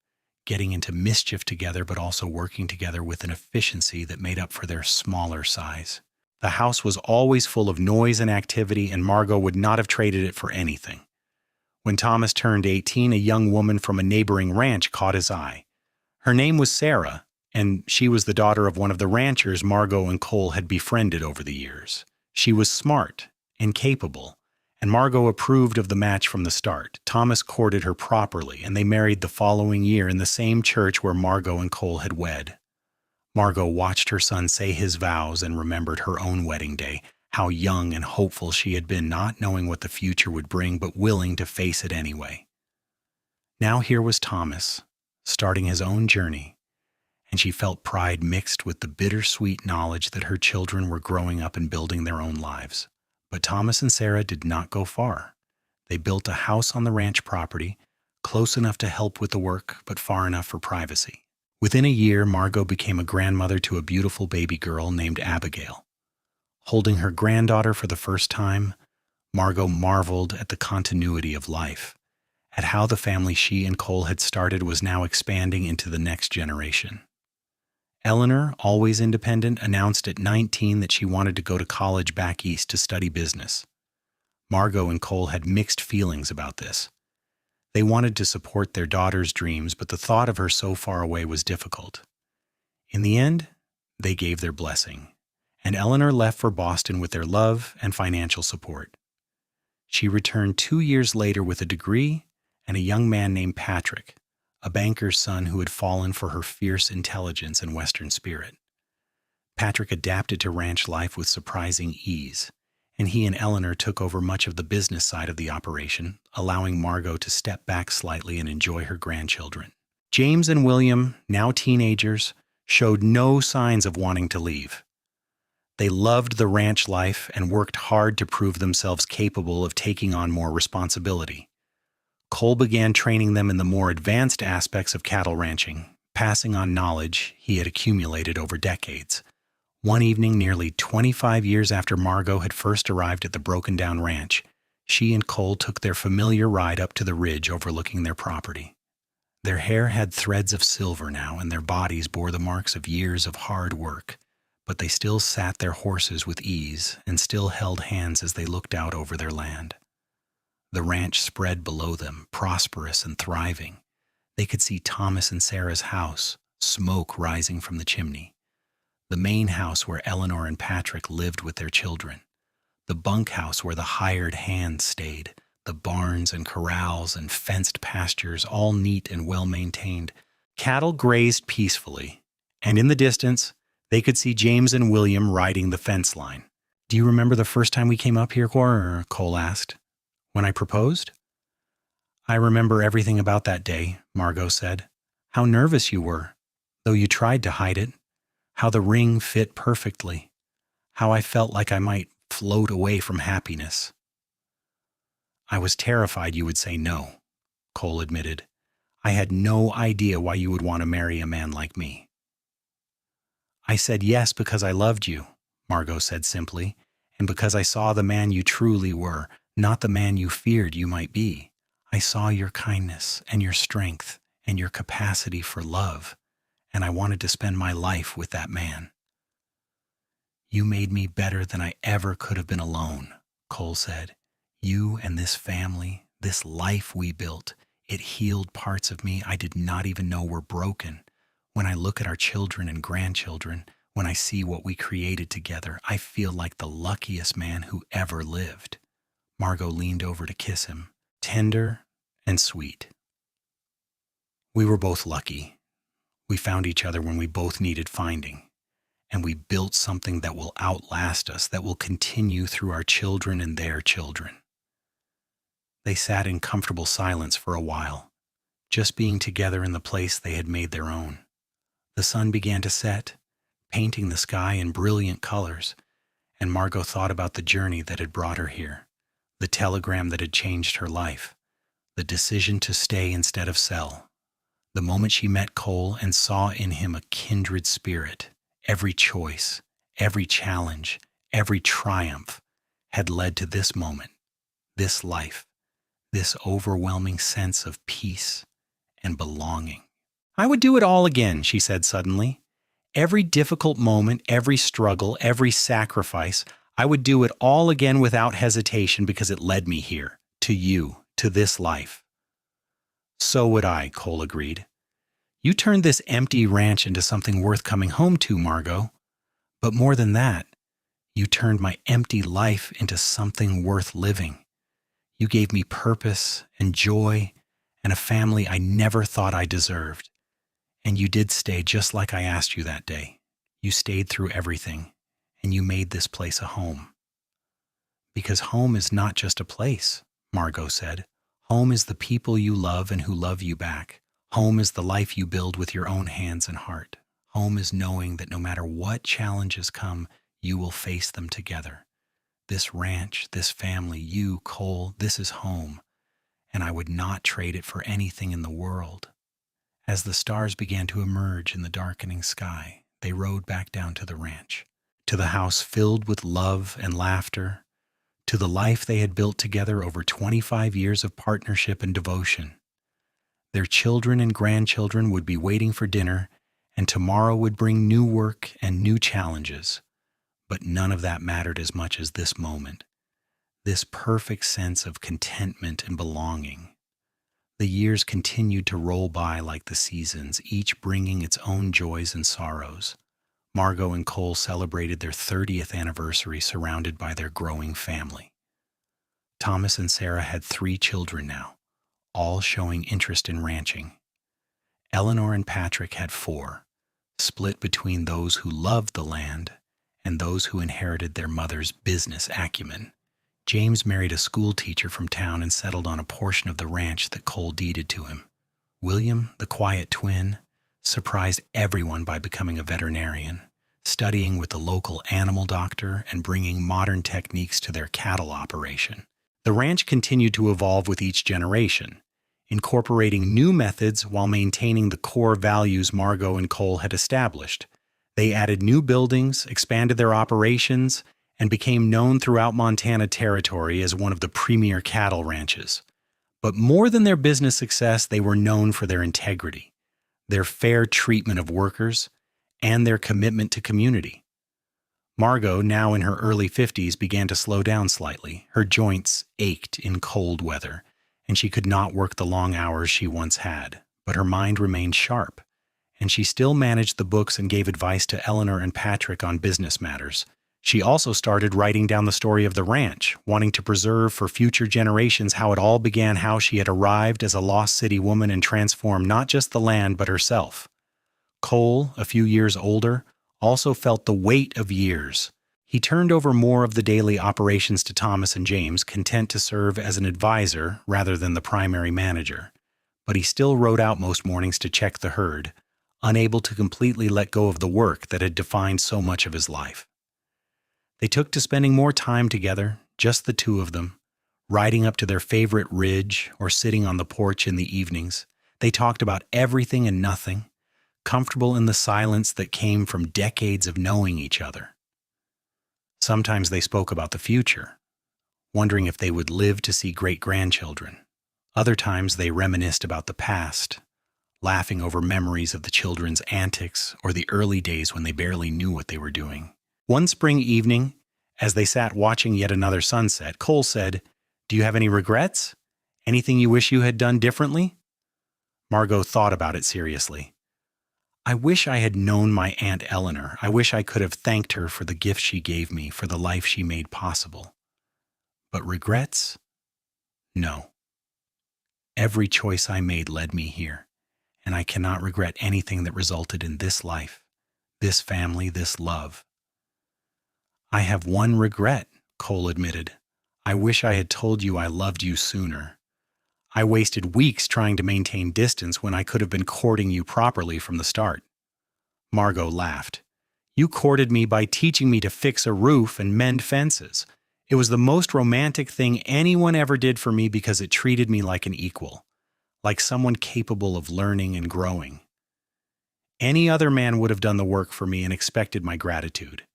getting into mischief together but also working together with an efficiency that made up for their smaller size. The house was always full of noise and activity, and Margot would not have traded it for anything. When Thomas turned 18, a young woman from a neighboring ranch caught his eye. Her name was Sarah, and she was the daughter of one of the ranchers Margot and Cole had befriended over the years. She was smart and capable, and Margot approved of the match from the start. Thomas courted her properly, and they married the following year in the same church where Margot and Cole had wed. Margot watched her son say his vows and remembered her own wedding day, how young and hopeful she had been, not knowing what the future would bring, but willing to face it anyway. Now here was Thomas, starting his own journey, and she felt pride mixed with the bittersweet knowledge that her children were growing up and building their own lives. But Thomas and Sarah did not go far. They built a house on the ranch property, close enough to help with the work, but far enough for privacy. Within a year, Margot became a grandmother to a beautiful baby girl named Abigail. Holding her granddaughter for the first time, Margot marveled at the continuity of life, at how the family she and Cole had started was now expanding into the next generation. Eleanor, always independent, announced at 19 that she wanted to go to college back east to study business. Margot and Cole had mixed feelings about this. They wanted to support their daughter's dreams, but the thought of her so far away was difficult. In the end, they gave their blessing, and Eleanor left for Boston with their love and financial support. She returned 2 years later with a degree and a young man named Patrick, a banker's son who had fallen for her fierce intelligence and Western spirit. Patrick adapted to ranch life with surprising ease, and he and Eleanor took over much of the business side of the operation, allowing Margot to step back slightly and enjoy her grandchildren. James and William, now teenagers, showed no signs of wanting to leave. They loved the ranch life and worked hard to prove themselves capable of taking on more responsibility. Cole began training them in the more advanced aspects of cattle ranching, passing on knowledge he had accumulated over decades. One evening, nearly 25 years after Margot had first arrived at the broken-down ranch, she and Cole took their familiar ride up to the ridge overlooking their property. Their hair had threads of silver now, and their bodies bore the marks of years of hard work, but they still sat their horses with ease and still held hands as they looked out over their land. The ranch spread below them, prosperous and thriving. They could see Thomas and Sarah's house, smoke rising from the chimney. The main house where Eleanor and Patrick lived with their children. The bunkhouse where the hired hands stayed. The barns and corrals and fenced pastures, all neat and well-maintained. Cattle grazed peacefully, and in the distance, they could see James and William riding the fence line. "Do you remember the first time we came up here, Cole asked. "When I proposed?" I remember everything about that day, Margot said. How nervous you were, though you tried to hide it. How the ring fit perfectly. How I felt like I might float away from happiness. I was terrified you would say no, Cole admitted. I had no idea why you would want to marry a man like me. I said yes because I loved you, Margot said simply, and because I saw the man you truly were, not the man you feared you might be. I saw your kindness and your strength and your capacity for love, and I wanted to spend my life with that man. You made me better than I ever could have been alone, Cole said. You and this family, this life we built, it healed parts of me I did not even know were broken. When I look at our children and grandchildren, when I see what we created together, I feel like the luckiest man who ever lived. Margot leaned over to kiss him, tender and sweet. We were both lucky. We found each other when we both needed finding. And we built something that will outlast us, that will continue through our children and their children. They sat in comfortable silence for a while, just being together in the place they had made their own. The sun began to set, painting the sky in brilliant colors, and Margot thought about the journey that had brought her here, the telegram that had changed her life, the decision to stay instead of sell. The moment she met Cole and saw in him a kindred spirit, every choice, every challenge, every triumph had led to this moment, this life, this overwhelming sense of peace and belonging. I would do it all again, she said suddenly. Every difficult moment, every struggle, every sacrifice, I would do it all again without hesitation because it led me here, to you, to this life. So would I, Cole agreed. You turned this empty ranch into something worth coming home to, Margot. But more than that, you turned my empty life into something worth living. You gave me purpose and joy and a family I never thought I deserved. And you did stay just like I asked you that day. You stayed through everything, and you made this place a home. Because home is not just a place, Margot said. Home is the people you love and who love you back. Home is the life you build with your own hands and heart. Home is knowing that no matter what challenges come, you will face them together. This ranch, this family, you, Cole, this is home, and I would not trade it for anything in the world. As the stars began to emerge in the darkening sky, they rode back down to the ranch, to the house filled with love and laughter, to the life they had built together over 25 years of partnership and devotion. Their children and grandchildren would be waiting for dinner, and tomorrow would bring new work and new challenges. But none of that mattered as much as this moment, this perfect sense of contentment and belonging. The years continued to roll by like the seasons, each bringing its own joys and sorrows. Margot and Cole celebrated their 30th anniversary surrounded by their growing family. Thomas and Sarah had 3 children now, all showing interest in ranching. Eleanor and Patrick had 4, split between those who loved the land and those who inherited their mother's business acumen. James married a school teacher from town and settled on a portion of the ranch that Cole deeded to him. William, the quiet twin, surprised everyone by becoming a veterinarian, studying with the local animal doctor and bringing modern techniques to their cattle operation. The ranch continued to evolve with each generation, incorporating new methods while maintaining the core values Margot and Cole had established. They added new buildings, expanded their operations, and became known throughout Montana Territory as one of the premier cattle ranches. But more than their business success, they were known for their integrity, their fair treatment of workers, and their commitment to community. Margot, now in her early 50s, began to slow down slightly. Her joints ached in cold weather, and she could not work the long hours she once had, but her mind remained sharp, and she still managed the books and gave advice to Eleanor and Patrick on business matters. She also started writing down the story of the ranch, wanting to preserve for future generations how it all began, how she had arrived as a lost city woman and transformed not just the land but herself. Cole, a few years older, also felt the weight of years. He turned over more of the daily operations to Thomas and James, content to serve as an advisor rather than the primary manager. But he still rode out most mornings to check the herd, unable to completely let go of the work that had defined so much of his life. They took to spending more time together, just the two of them, riding up to their favorite ridge or sitting on the porch in the evenings. They talked about everything and nothing, comfortable in the silence that came from decades of knowing each other. Sometimes they spoke about the future, wondering if they would live to see great-grandchildren. Other times they reminisced about the past, laughing over memories of the children's antics or the early days when they barely knew what they were doing. One spring evening, as they sat watching yet another sunset, Cole said, "Do you have any regrets? Anything you wish you had done differently?" Margot thought about it seriously. "I wish I had known my Aunt Eleanor. I wish I could have thanked her for the gift she gave me, for the life she made possible. But regrets? No. Every choice I made led me here, and I cannot regret anything that resulted in this life, this family, this love." "I have one regret," Cole admitted. "I wish I had told you I loved you sooner. I wasted weeks trying to maintain distance when I could have been courting you properly from the start." Margot laughed. "You courted me by teaching me to fix a roof and mend fences. It was the most romantic thing anyone ever did for me because it treated me like an equal, like someone capable of learning and growing. Any other man would have done the work for me and expected my gratitude.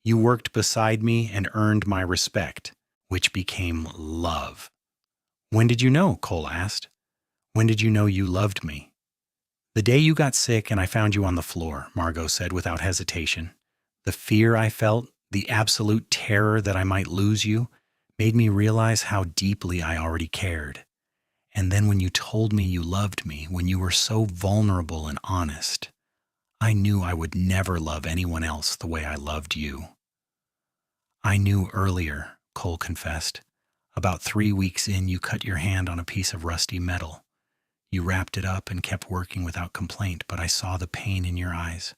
You worked beside me and earned my respect, which became love." "When did you know?" Cole asked. "When did you know you loved me?" "The day you got sick and I found you on the floor," Margot said without hesitation. "The fear I felt, the absolute terror that I might lose you, made me realize how deeply I already cared. And then when you told me you loved me, when you were so vulnerable and honest, I knew I would never love anyone else the way I loved you." "I knew earlier," Cole confessed. "About 3 weeks in, you cut your hand on a piece of rusty metal. You wrapped it up and kept working without complaint, but I saw the pain in your eyes.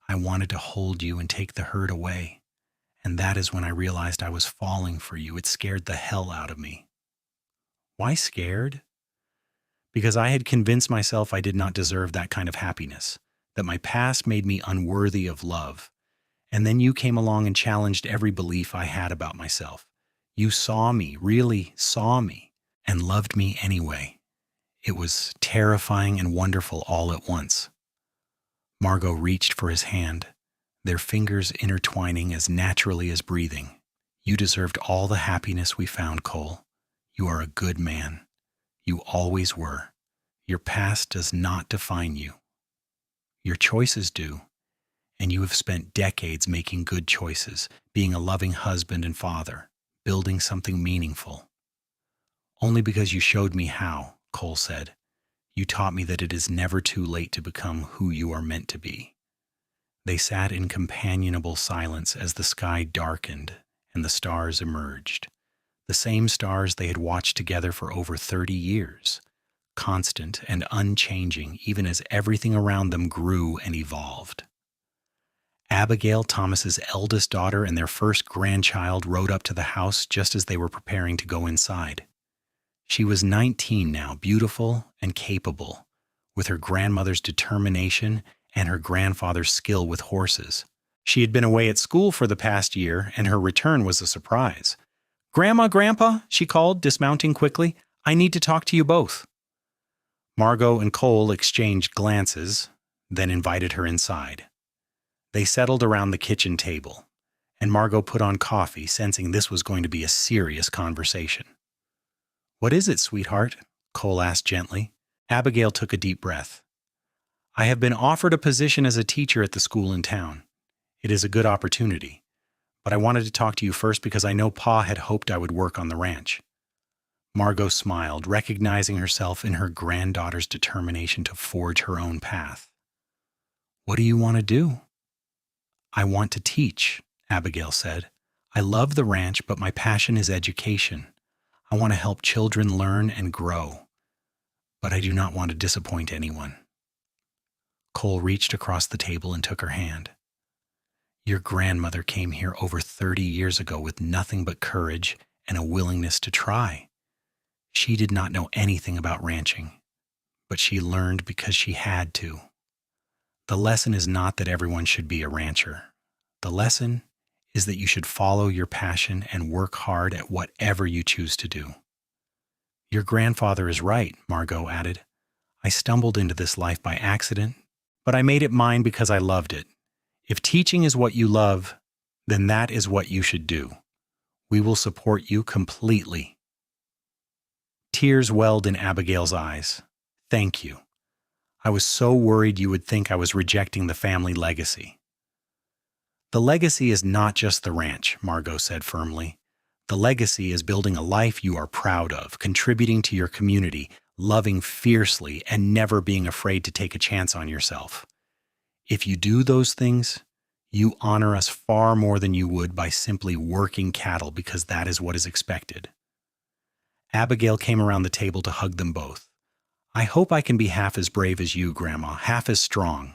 I wanted to hold you and take the hurt away. And that is when I realized I was falling for you. It scared the hell out of me." "Why scared?" "Because I had convinced myself I did not deserve that kind of happiness, that my past made me unworthy of love. And then you came along and challenged every belief I had about myself. You saw me, really saw me, and loved me anyway. It was terrifying and wonderful all at once." Margot reached for his hand, their fingers intertwining as naturally as breathing. "You deserved all the happiness we found, Cole. You are a good man. You always were. Your past does not define you. Your choices do. And you have spent decades making good choices, being a loving husband and father, building something meaningful. Only because you showed me how," Cole said. "You taught me that it is never too late to become who you are meant to be." They sat in companionable silence as the sky darkened and the stars emerged. The same stars they had watched together for over 30 years, constant and unchanging even as everything around them grew and evolved. Abigail, Thomas's eldest daughter and their first grandchild, rode up to the house just as they were preparing to go inside. She was 19 now, beautiful and capable, with her grandmother's determination and her grandfather's skill with horses. She had been away at school for the past year, and her return was a surprise. "Grandma, Grandpa," she called, dismounting quickly, "I need to talk to you both." Margot and Cole exchanged glances, then invited her inside. They settled around the kitchen table, and Margot put on coffee, sensing this was going to be a serious conversation. "What is it, sweetheart?" Cole asked gently. Abigail took a deep breath. "I have been offered a position as a teacher at the school in town. It is a good opportunity, but I wanted to talk to you first because I know Pa had hoped I would work on the ranch." Margot smiled, recognizing herself in her granddaughter's determination to forge her own path. "What do you want to do?" "I want to teach," Abigail said. "I love the ranch, but my passion is education. I want to help children learn and grow, but I do not want to disappoint anyone." Cole reached across the table and took her hand. Your grandmother came here over 30 years ago with nothing but courage and a willingness to try. She did not know anything about ranching, but she learned because she had to. The lesson is not that everyone should be a rancher. The lesson is that you should follow your passion and work hard at whatever you choose to do. Your grandfather is right, Margot added. I stumbled into this life by accident, but I made it mine because I loved it. If teaching is what you love, then that is what you should do. We will support you completely. Tears welled in Abigail's eyes. Thank you. I was so worried you would think I was rejecting the family legacy. The legacy is not just the ranch, Margot said firmly. The legacy is building a life you are proud of, contributing to your community, loving fiercely, and never being afraid to take a chance on yourself. If you do those things, you honor us far more than you would by simply working cattle because that is what is expected. Abigail came around the table to hug them both. I hope I can be half as brave as you, Grandma, half as strong.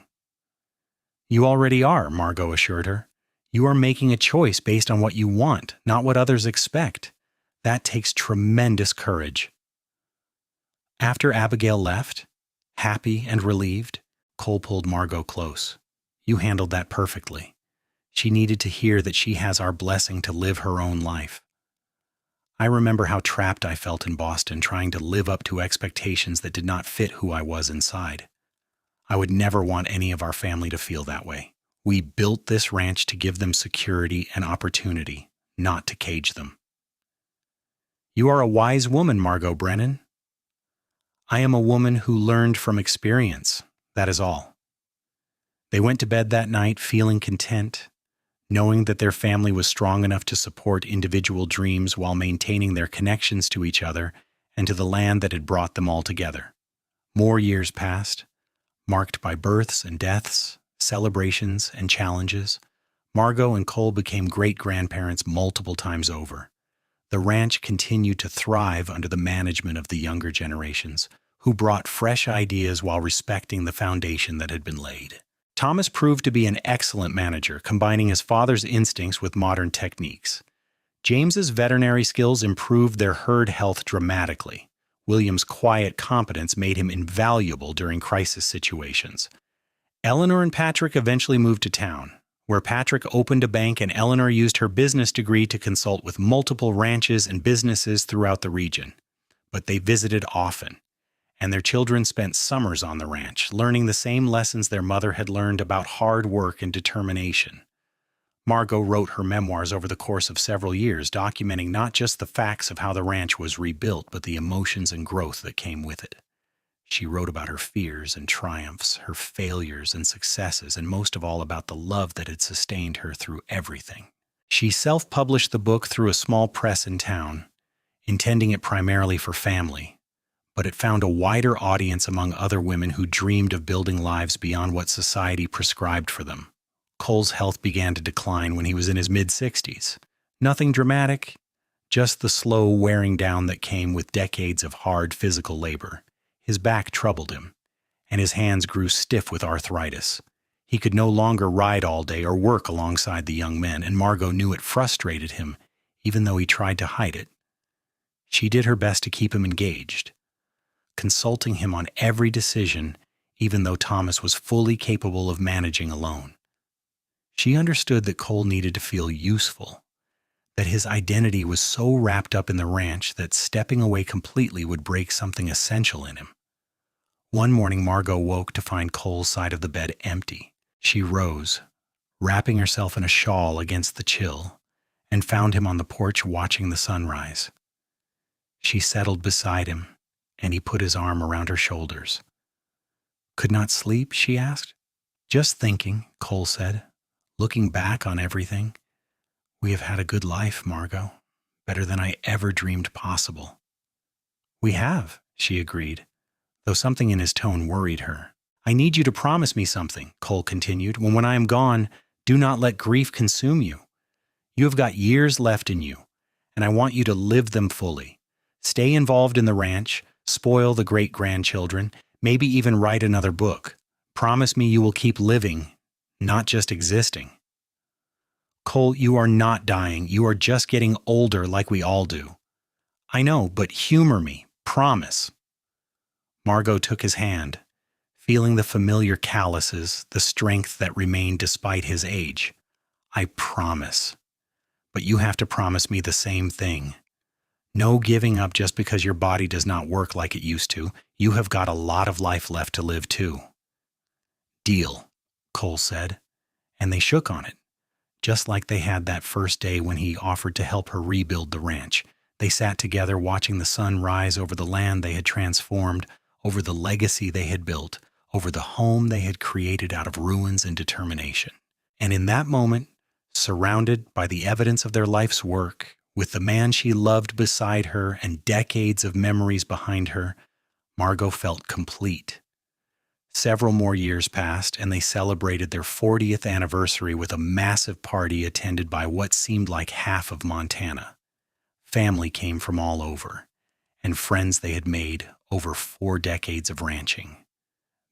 You already are, Margot assured her. You are making a choice based on what you want, not what others expect. That takes tremendous courage. After Abigail left, happy and relieved, Cole pulled Margot close. You handled that perfectly. She needed to hear that she has our blessing to live her own life. I remember how trapped I felt in Boston trying to live up to expectations that did not fit who I was inside. I would never want any of our family to feel that way. We built this ranch to give them security and opportunity, not to cage them. You are a wise woman, Margot Brennan. I am a woman who learned from experience, that is all. They went to bed that night feeling content, knowing that their family was strong enough to support individual dreams while maintaining their connections to each other and to the land that had brought them all together. More years passed, marked by births and deaths, celebrations and challenges. Margot and Cole became great-grandparents multiple times over. The ranch continued to thrive under the management of the younger generations, who brought fresh ideas while respecting the foundation that had been laid. Thomas proved to be an excellent manager, combining his father's instincts with modern techniques. James's veterinary skills improved their herd health dramatically. William's quiet competence made him invaluable during crisis situations. Eleanor and Patrick eventually moved to town, where Patrick opened a bank and Eleanor used her business degree to consult with multiple ranches and businesses throughout the region. But they visited often, and their children spent summers on the ranch, learning the same lessons their mother had learned about hard work and determination. Margot wrote her memoirs over the course of several years, documenting not just the facts of how the ranch was rebuilt, but the emotions and growth that came with it. She wrote about her fears and triumphs, her failures and successes, and most of all about the love that had sustained her through everything. She self-published the book through a small press in town, intending it primarily for family, but it found a wider audience among other women who dreamed of building lives beyond what society prescribed for them. Cole's health began to decline when he was in his mid-60s. Nothing dramatic, just the slow wearing down that came with decades of hard physical labor. His back troubled him, and his hands grew stiff with arthritis. He could no longer ride all day or work alongside the young men, and Margot knew it frustrated him, even though he tried to hide it. She did her best to keep him engaged, consulting him on every decision, even though Thomas was fully capable of managing alone. She understood that Cole needed to feel useful, that his identity was so wrapped up in the ranch that stepping away completely would break something essential in him. One morning, Margot woke to find Cole's side of the bed empty. She rose, wrapping herself in a shawl against the chill, and found him on the porch watching the sunrise. She settled beside him, and he put his arm around her shoulders. "Could not sleep?" she asked. "Just thinking," Cole said, looking back on everything. "We have had a good life, Margot, better than I ever dreamed possible." "We have," she agreed, though something in his tone worried her. "I need you to promise me something," Cole continued. When I am gone, do not let grief consume you. You have got years left in you, and I want you to live them fully. Stay involved in the ranch, spoil the great-grandchildren, maybe even write another book. Promise me you will keep living, not just existing." Cole, you are not dying. You are just getting older like we all do. I know, but humor me. Promise. Margot took his hand, feeling the familiar calluses, the strength that remained despite his age. I promise. But you have to promise me the same thing. No giving up just because your body does not work like it used to. You have got a lot of life left to live too. Deal, Cole said, and they shook on it, just like they had that first day when he offered to help her rebuild the ranch. They sat together watching the sun rise over the land they had transformed, over the legacy they had built, over the home they had created out of ruins and determination. And in that moment, surrounded by the evidence of their life's work, with the man she loved beside her and decades of memories behind her, Margot felt complete. Several more years passed, and they celebrated their 40th anniversary with a massive party attended by what seemed like half of Montana. Family came from all over, and friends they had made over 4 decades of ranching.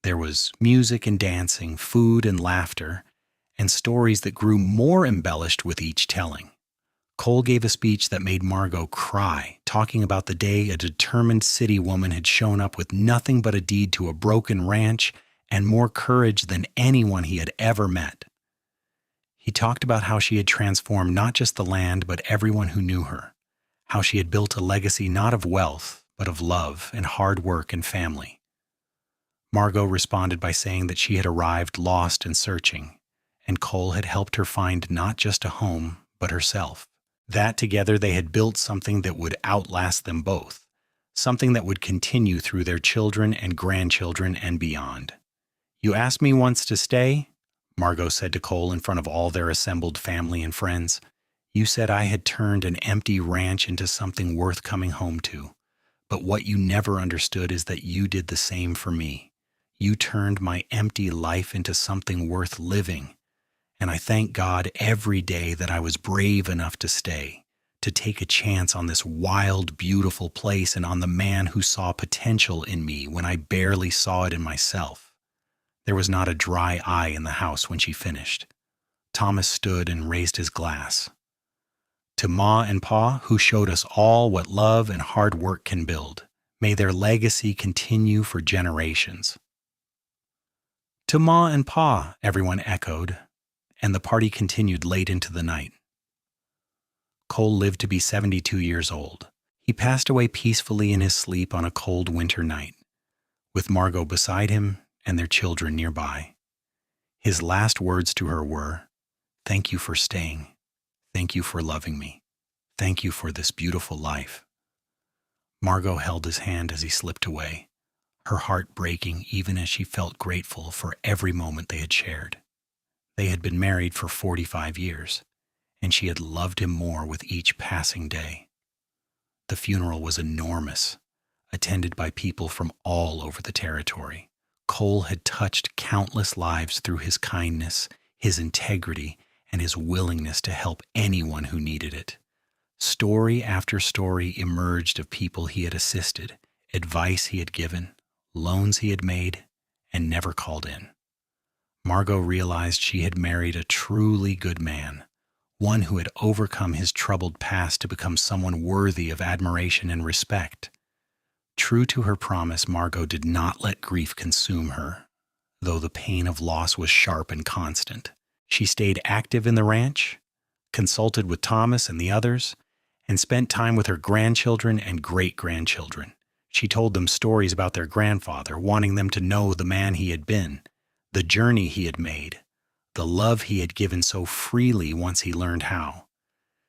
There was music and dancing, food and laughter, and stories that grew more embellished with each telling. Cole gave a speech that made Margot cry, talking about the day a determined city woman had shown up with nothing but a deed to a broken ranch and more courage than anyone he had ever met. He talked about how she had transformed not just the land but everyone who knew her, how she had built a legacy not of wealth but of love and hard work and family. Margot responded by saying that she had arrived lost and searching, and Cole had helped her find not just a home but herself. That together they had built something that would outlast them both, something that would continue through their children and grandchildren and beyond. You asked me once to stay, Margot said to Cole in front of all their assembled family and friends. You said I had turned an empty ranch into something worth coming home to. But what you never understood is that you did the same for me. You turned my empty life into something worth living. And I thank God every day that I was brave enough to stay, to take a chance on this wild, beautiful place and on the man who saw potential in me when I barely saw it in myself. There was not a dry eye in the house when she finished. Thomas stood and raised his glass. To Ma and Pa, who showed us all what love and hard work can build, may their legacy continue for generations. To Ma and Pa, everyone echoed, and the party continued late into the night. Cole lived to be 72 years old. He passed away peacefully in his sleep on a cold winter night, with Margot beside him and their children nearby. His last words to her were, "Thank you for staying. Thank you for loving me. Thank you for this beautiful life." Margot held his hand as he slipped away, her heart breaking even as she felt grateful for every moment they had shared. They had been married for 45 years, and she had loved him more with each passing day. The funeral was enormous, attended by people from all over the territory. Cole had touched countless lives through his kindness, his integrity, and his willingness to help anyone who needed it. Story after story emerged of people he had assisted, advice he had given, loans he had made, and never called in. Margot realized she had married a truly good man, one who had overcome his troubled past to become someone worthy of admiration and respect. True to her promise, Margot did not let grief consume her, though the pain of loss was sharp and constant. She stayed active in the ranch, consulted with Thomas and the others, and spent time with her grandchildren and great-grandchildren. She told them stories about their grandfather, wanting them to know the man he had been, the journey he had made, the love he had given so freely once he learned how.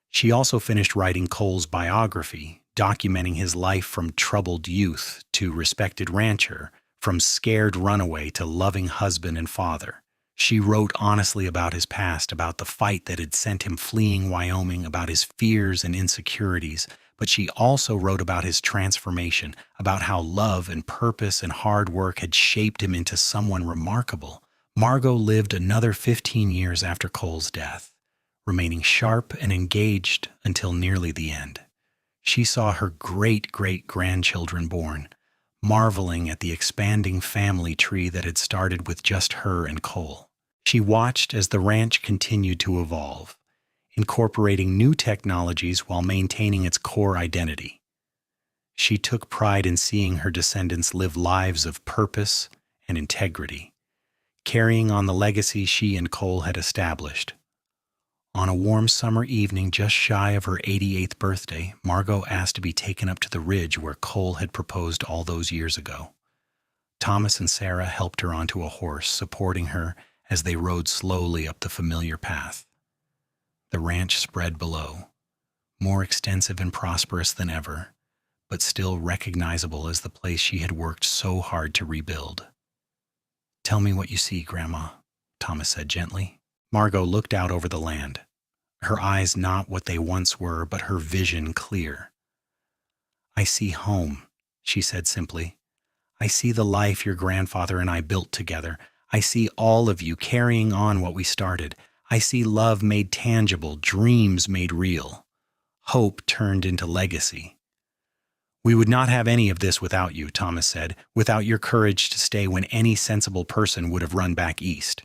She also finished writing Cole's biography, documenting his life from troubled youth to respected rancher, from scared runaway to loving husband and father. She wrote honestly about his past, about the fight that had sent him fleeing Wyoming, about his fears and insecurities, but she also wrote about his transformation, about how love and purpose and hard work had shaped him into someone remarkable. Margot lived another 15 years after Cole's death, remaining sharp and engaged until nearly the end. She saw her great-great-grandchildren born, marveling at the expanding family tree that had started with just her and Cole. She watched as the ranch continued to evolve, incorporating new technologies while maintaining its core identity. She took pride in seeing her descendants live lives of purpose and integrity, carrying on the legacy she and Cole had established. On a warm summer evening just shy of her 88th birthday, Margot asked to be taken up to the ridge where Cole had proposed all those years ago. Thomas and Sarah helped her onto a horse, supporting her as they rode slowly up the familiar path. The ranch spread below, more extensive and prosperous than ever, but still recognizable as the place she had worked so hard to rebuild. "Tell me what you see, Grandma," Thomas said gently. Margot looked out over the land, her eyes not what they once were, but her vision clear. "I see home," she said simply. "I see the life your grandfather and I built together. I see all of you carrying on what we started. I see love made tangible, dreams made real, hope turned into legacy." "We would not have any of this without you," Thomas said, "without your courage to stay when any sensible person would have run back east."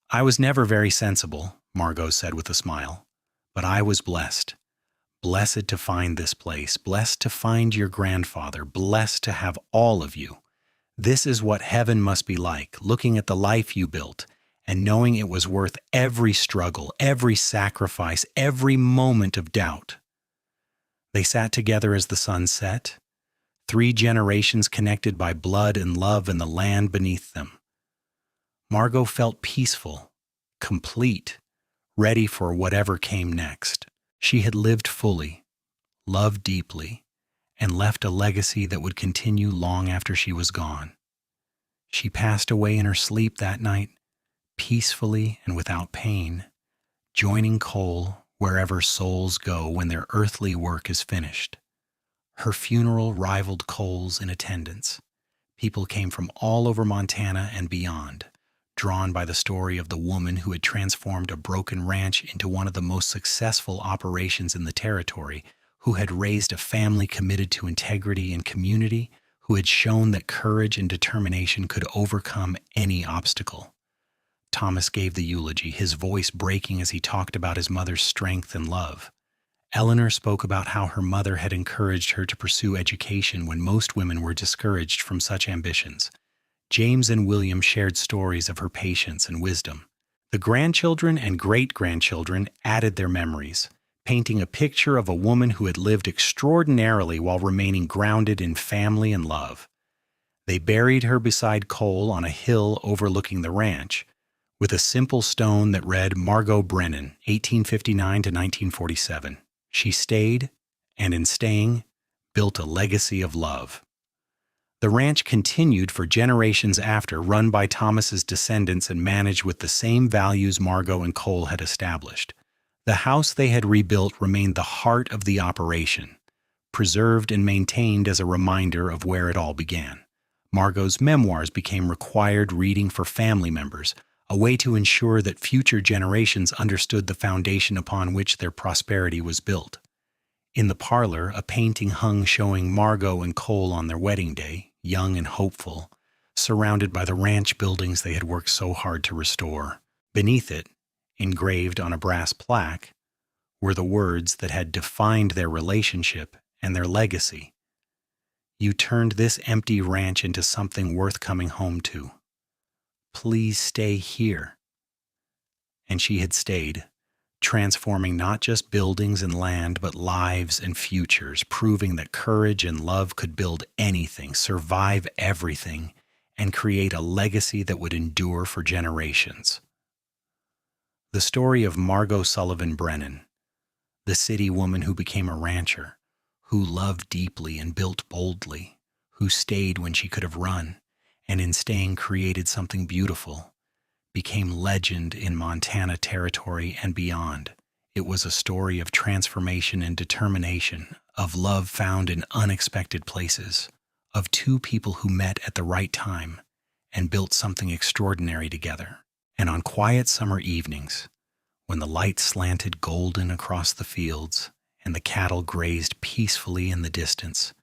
"I was never very sensible," Margot said with a smile, "but I was blessed. Blessed to find this place, blessed to find your grandfather, blessed to have all of you. This is what heaven must be like, looking at the life you built and knowing it was worth every struggle, every sacrifice, every moment of doubt." They sat together as the sun set, 3 generations connected by blood and love in the land beneath them. Margot felt peaceful, complete, ready for whatever came next. She had lived fully, loved deeply, and left a legacy that would continue long after she was gone. She passed away in her sleep that night, peacefully and without pain, joining Cole wherever souls go when their earthly work is finished. Her funeral rivaled Cole's in attendance. People came from all over Montana and beyond, drawn by the story of the woman who had transformed a broken ranch into one of the most successful operations in the territory, who had raised a family committed to integrity and community, who had shown that courage and determination could overcome any obstacle. Thomas gave the eulogy, his voice breaking as he talked about his mother's strength and love. Eleanor spoke about how her mother had encouraged her to pursue education when most women were discouraged from such ambitions. James and William shared stories of her patience and wisdom. The grandchildren and great-grandchildren added their memories, painting a picture of a woman who had lived extraordinarily while remaining grounded in family and love. They buried her beside Cole on a hill overlooking the ranch, with a simple stone that read Margot Brennan, 1859 to 1947. She stayed, and in staying, built a legacy of love. The ranch continued for generations after, run by Thomas's descendants and managed with the same values Margot and Cole had established. The house they had rebuilt remained the heart of the operation, preserved and maintained as a reminder of where it all began. Margot's memoirs became required reading for family members, a way to ensure that future generations understood the foundation upon which their prosperity was built. In the parlor, a painting hung showing Margot and Cole on their wedding day, young and hopeful, surrounded by the ranch buildings they had worked so hard to restore. Beneath it, engraved on a brass plaque, were the words that had defined their relationship and their legacy. "You turned this empty ranch into something worth coming home to. Please stay here." And she had stayed, transforming not just buildings and land, but lives and futures, proving that courage and love could build anything, survive everything, and create a legacy that would endure for generations. The story of Margot Sullivan Brennan, the city woman who became a rancher, who loved deeply and built boldly, who stayed when she could have run, and in staying created something beautiful, became legend in Montana territory and beyond. It was a story of transformation and determination, of love found in unexpected places, of 2 people who met at the right time and built something extraordinary together. And on quiet summer evenings, when the light slanted golden across the fields and the cattle grazed peacefully in the distance,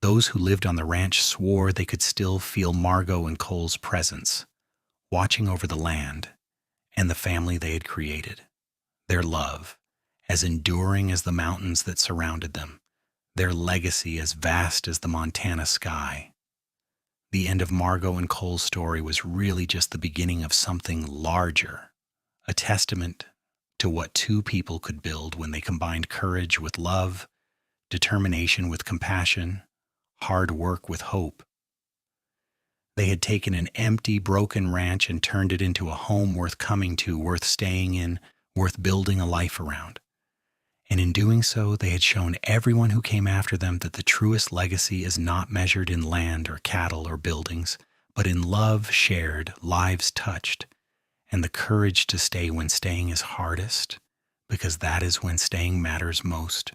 those who lived on the ranch swore they could still feel Margot and Cole's presence, watching over the land and the family they had created. their love, as enduring as the mountains that surrounded them, their legacy as vast as the Montana sky. The end of Margot and Cole's story was really just the beginning of something larger, a testament to what two people could build when they combined courage with love, determination with compassion, hard work with hope. They had taken an empty, broken ranch and turned it into a home worth coming to, worth staying in, worth building a life around. And in doing so, they had shown everyone who came after them that the truest legacy is not measured in land or cattle or buildings, but in love shared, lives touched, and the courage to stay when staying is hardest, because that is when staying matters most.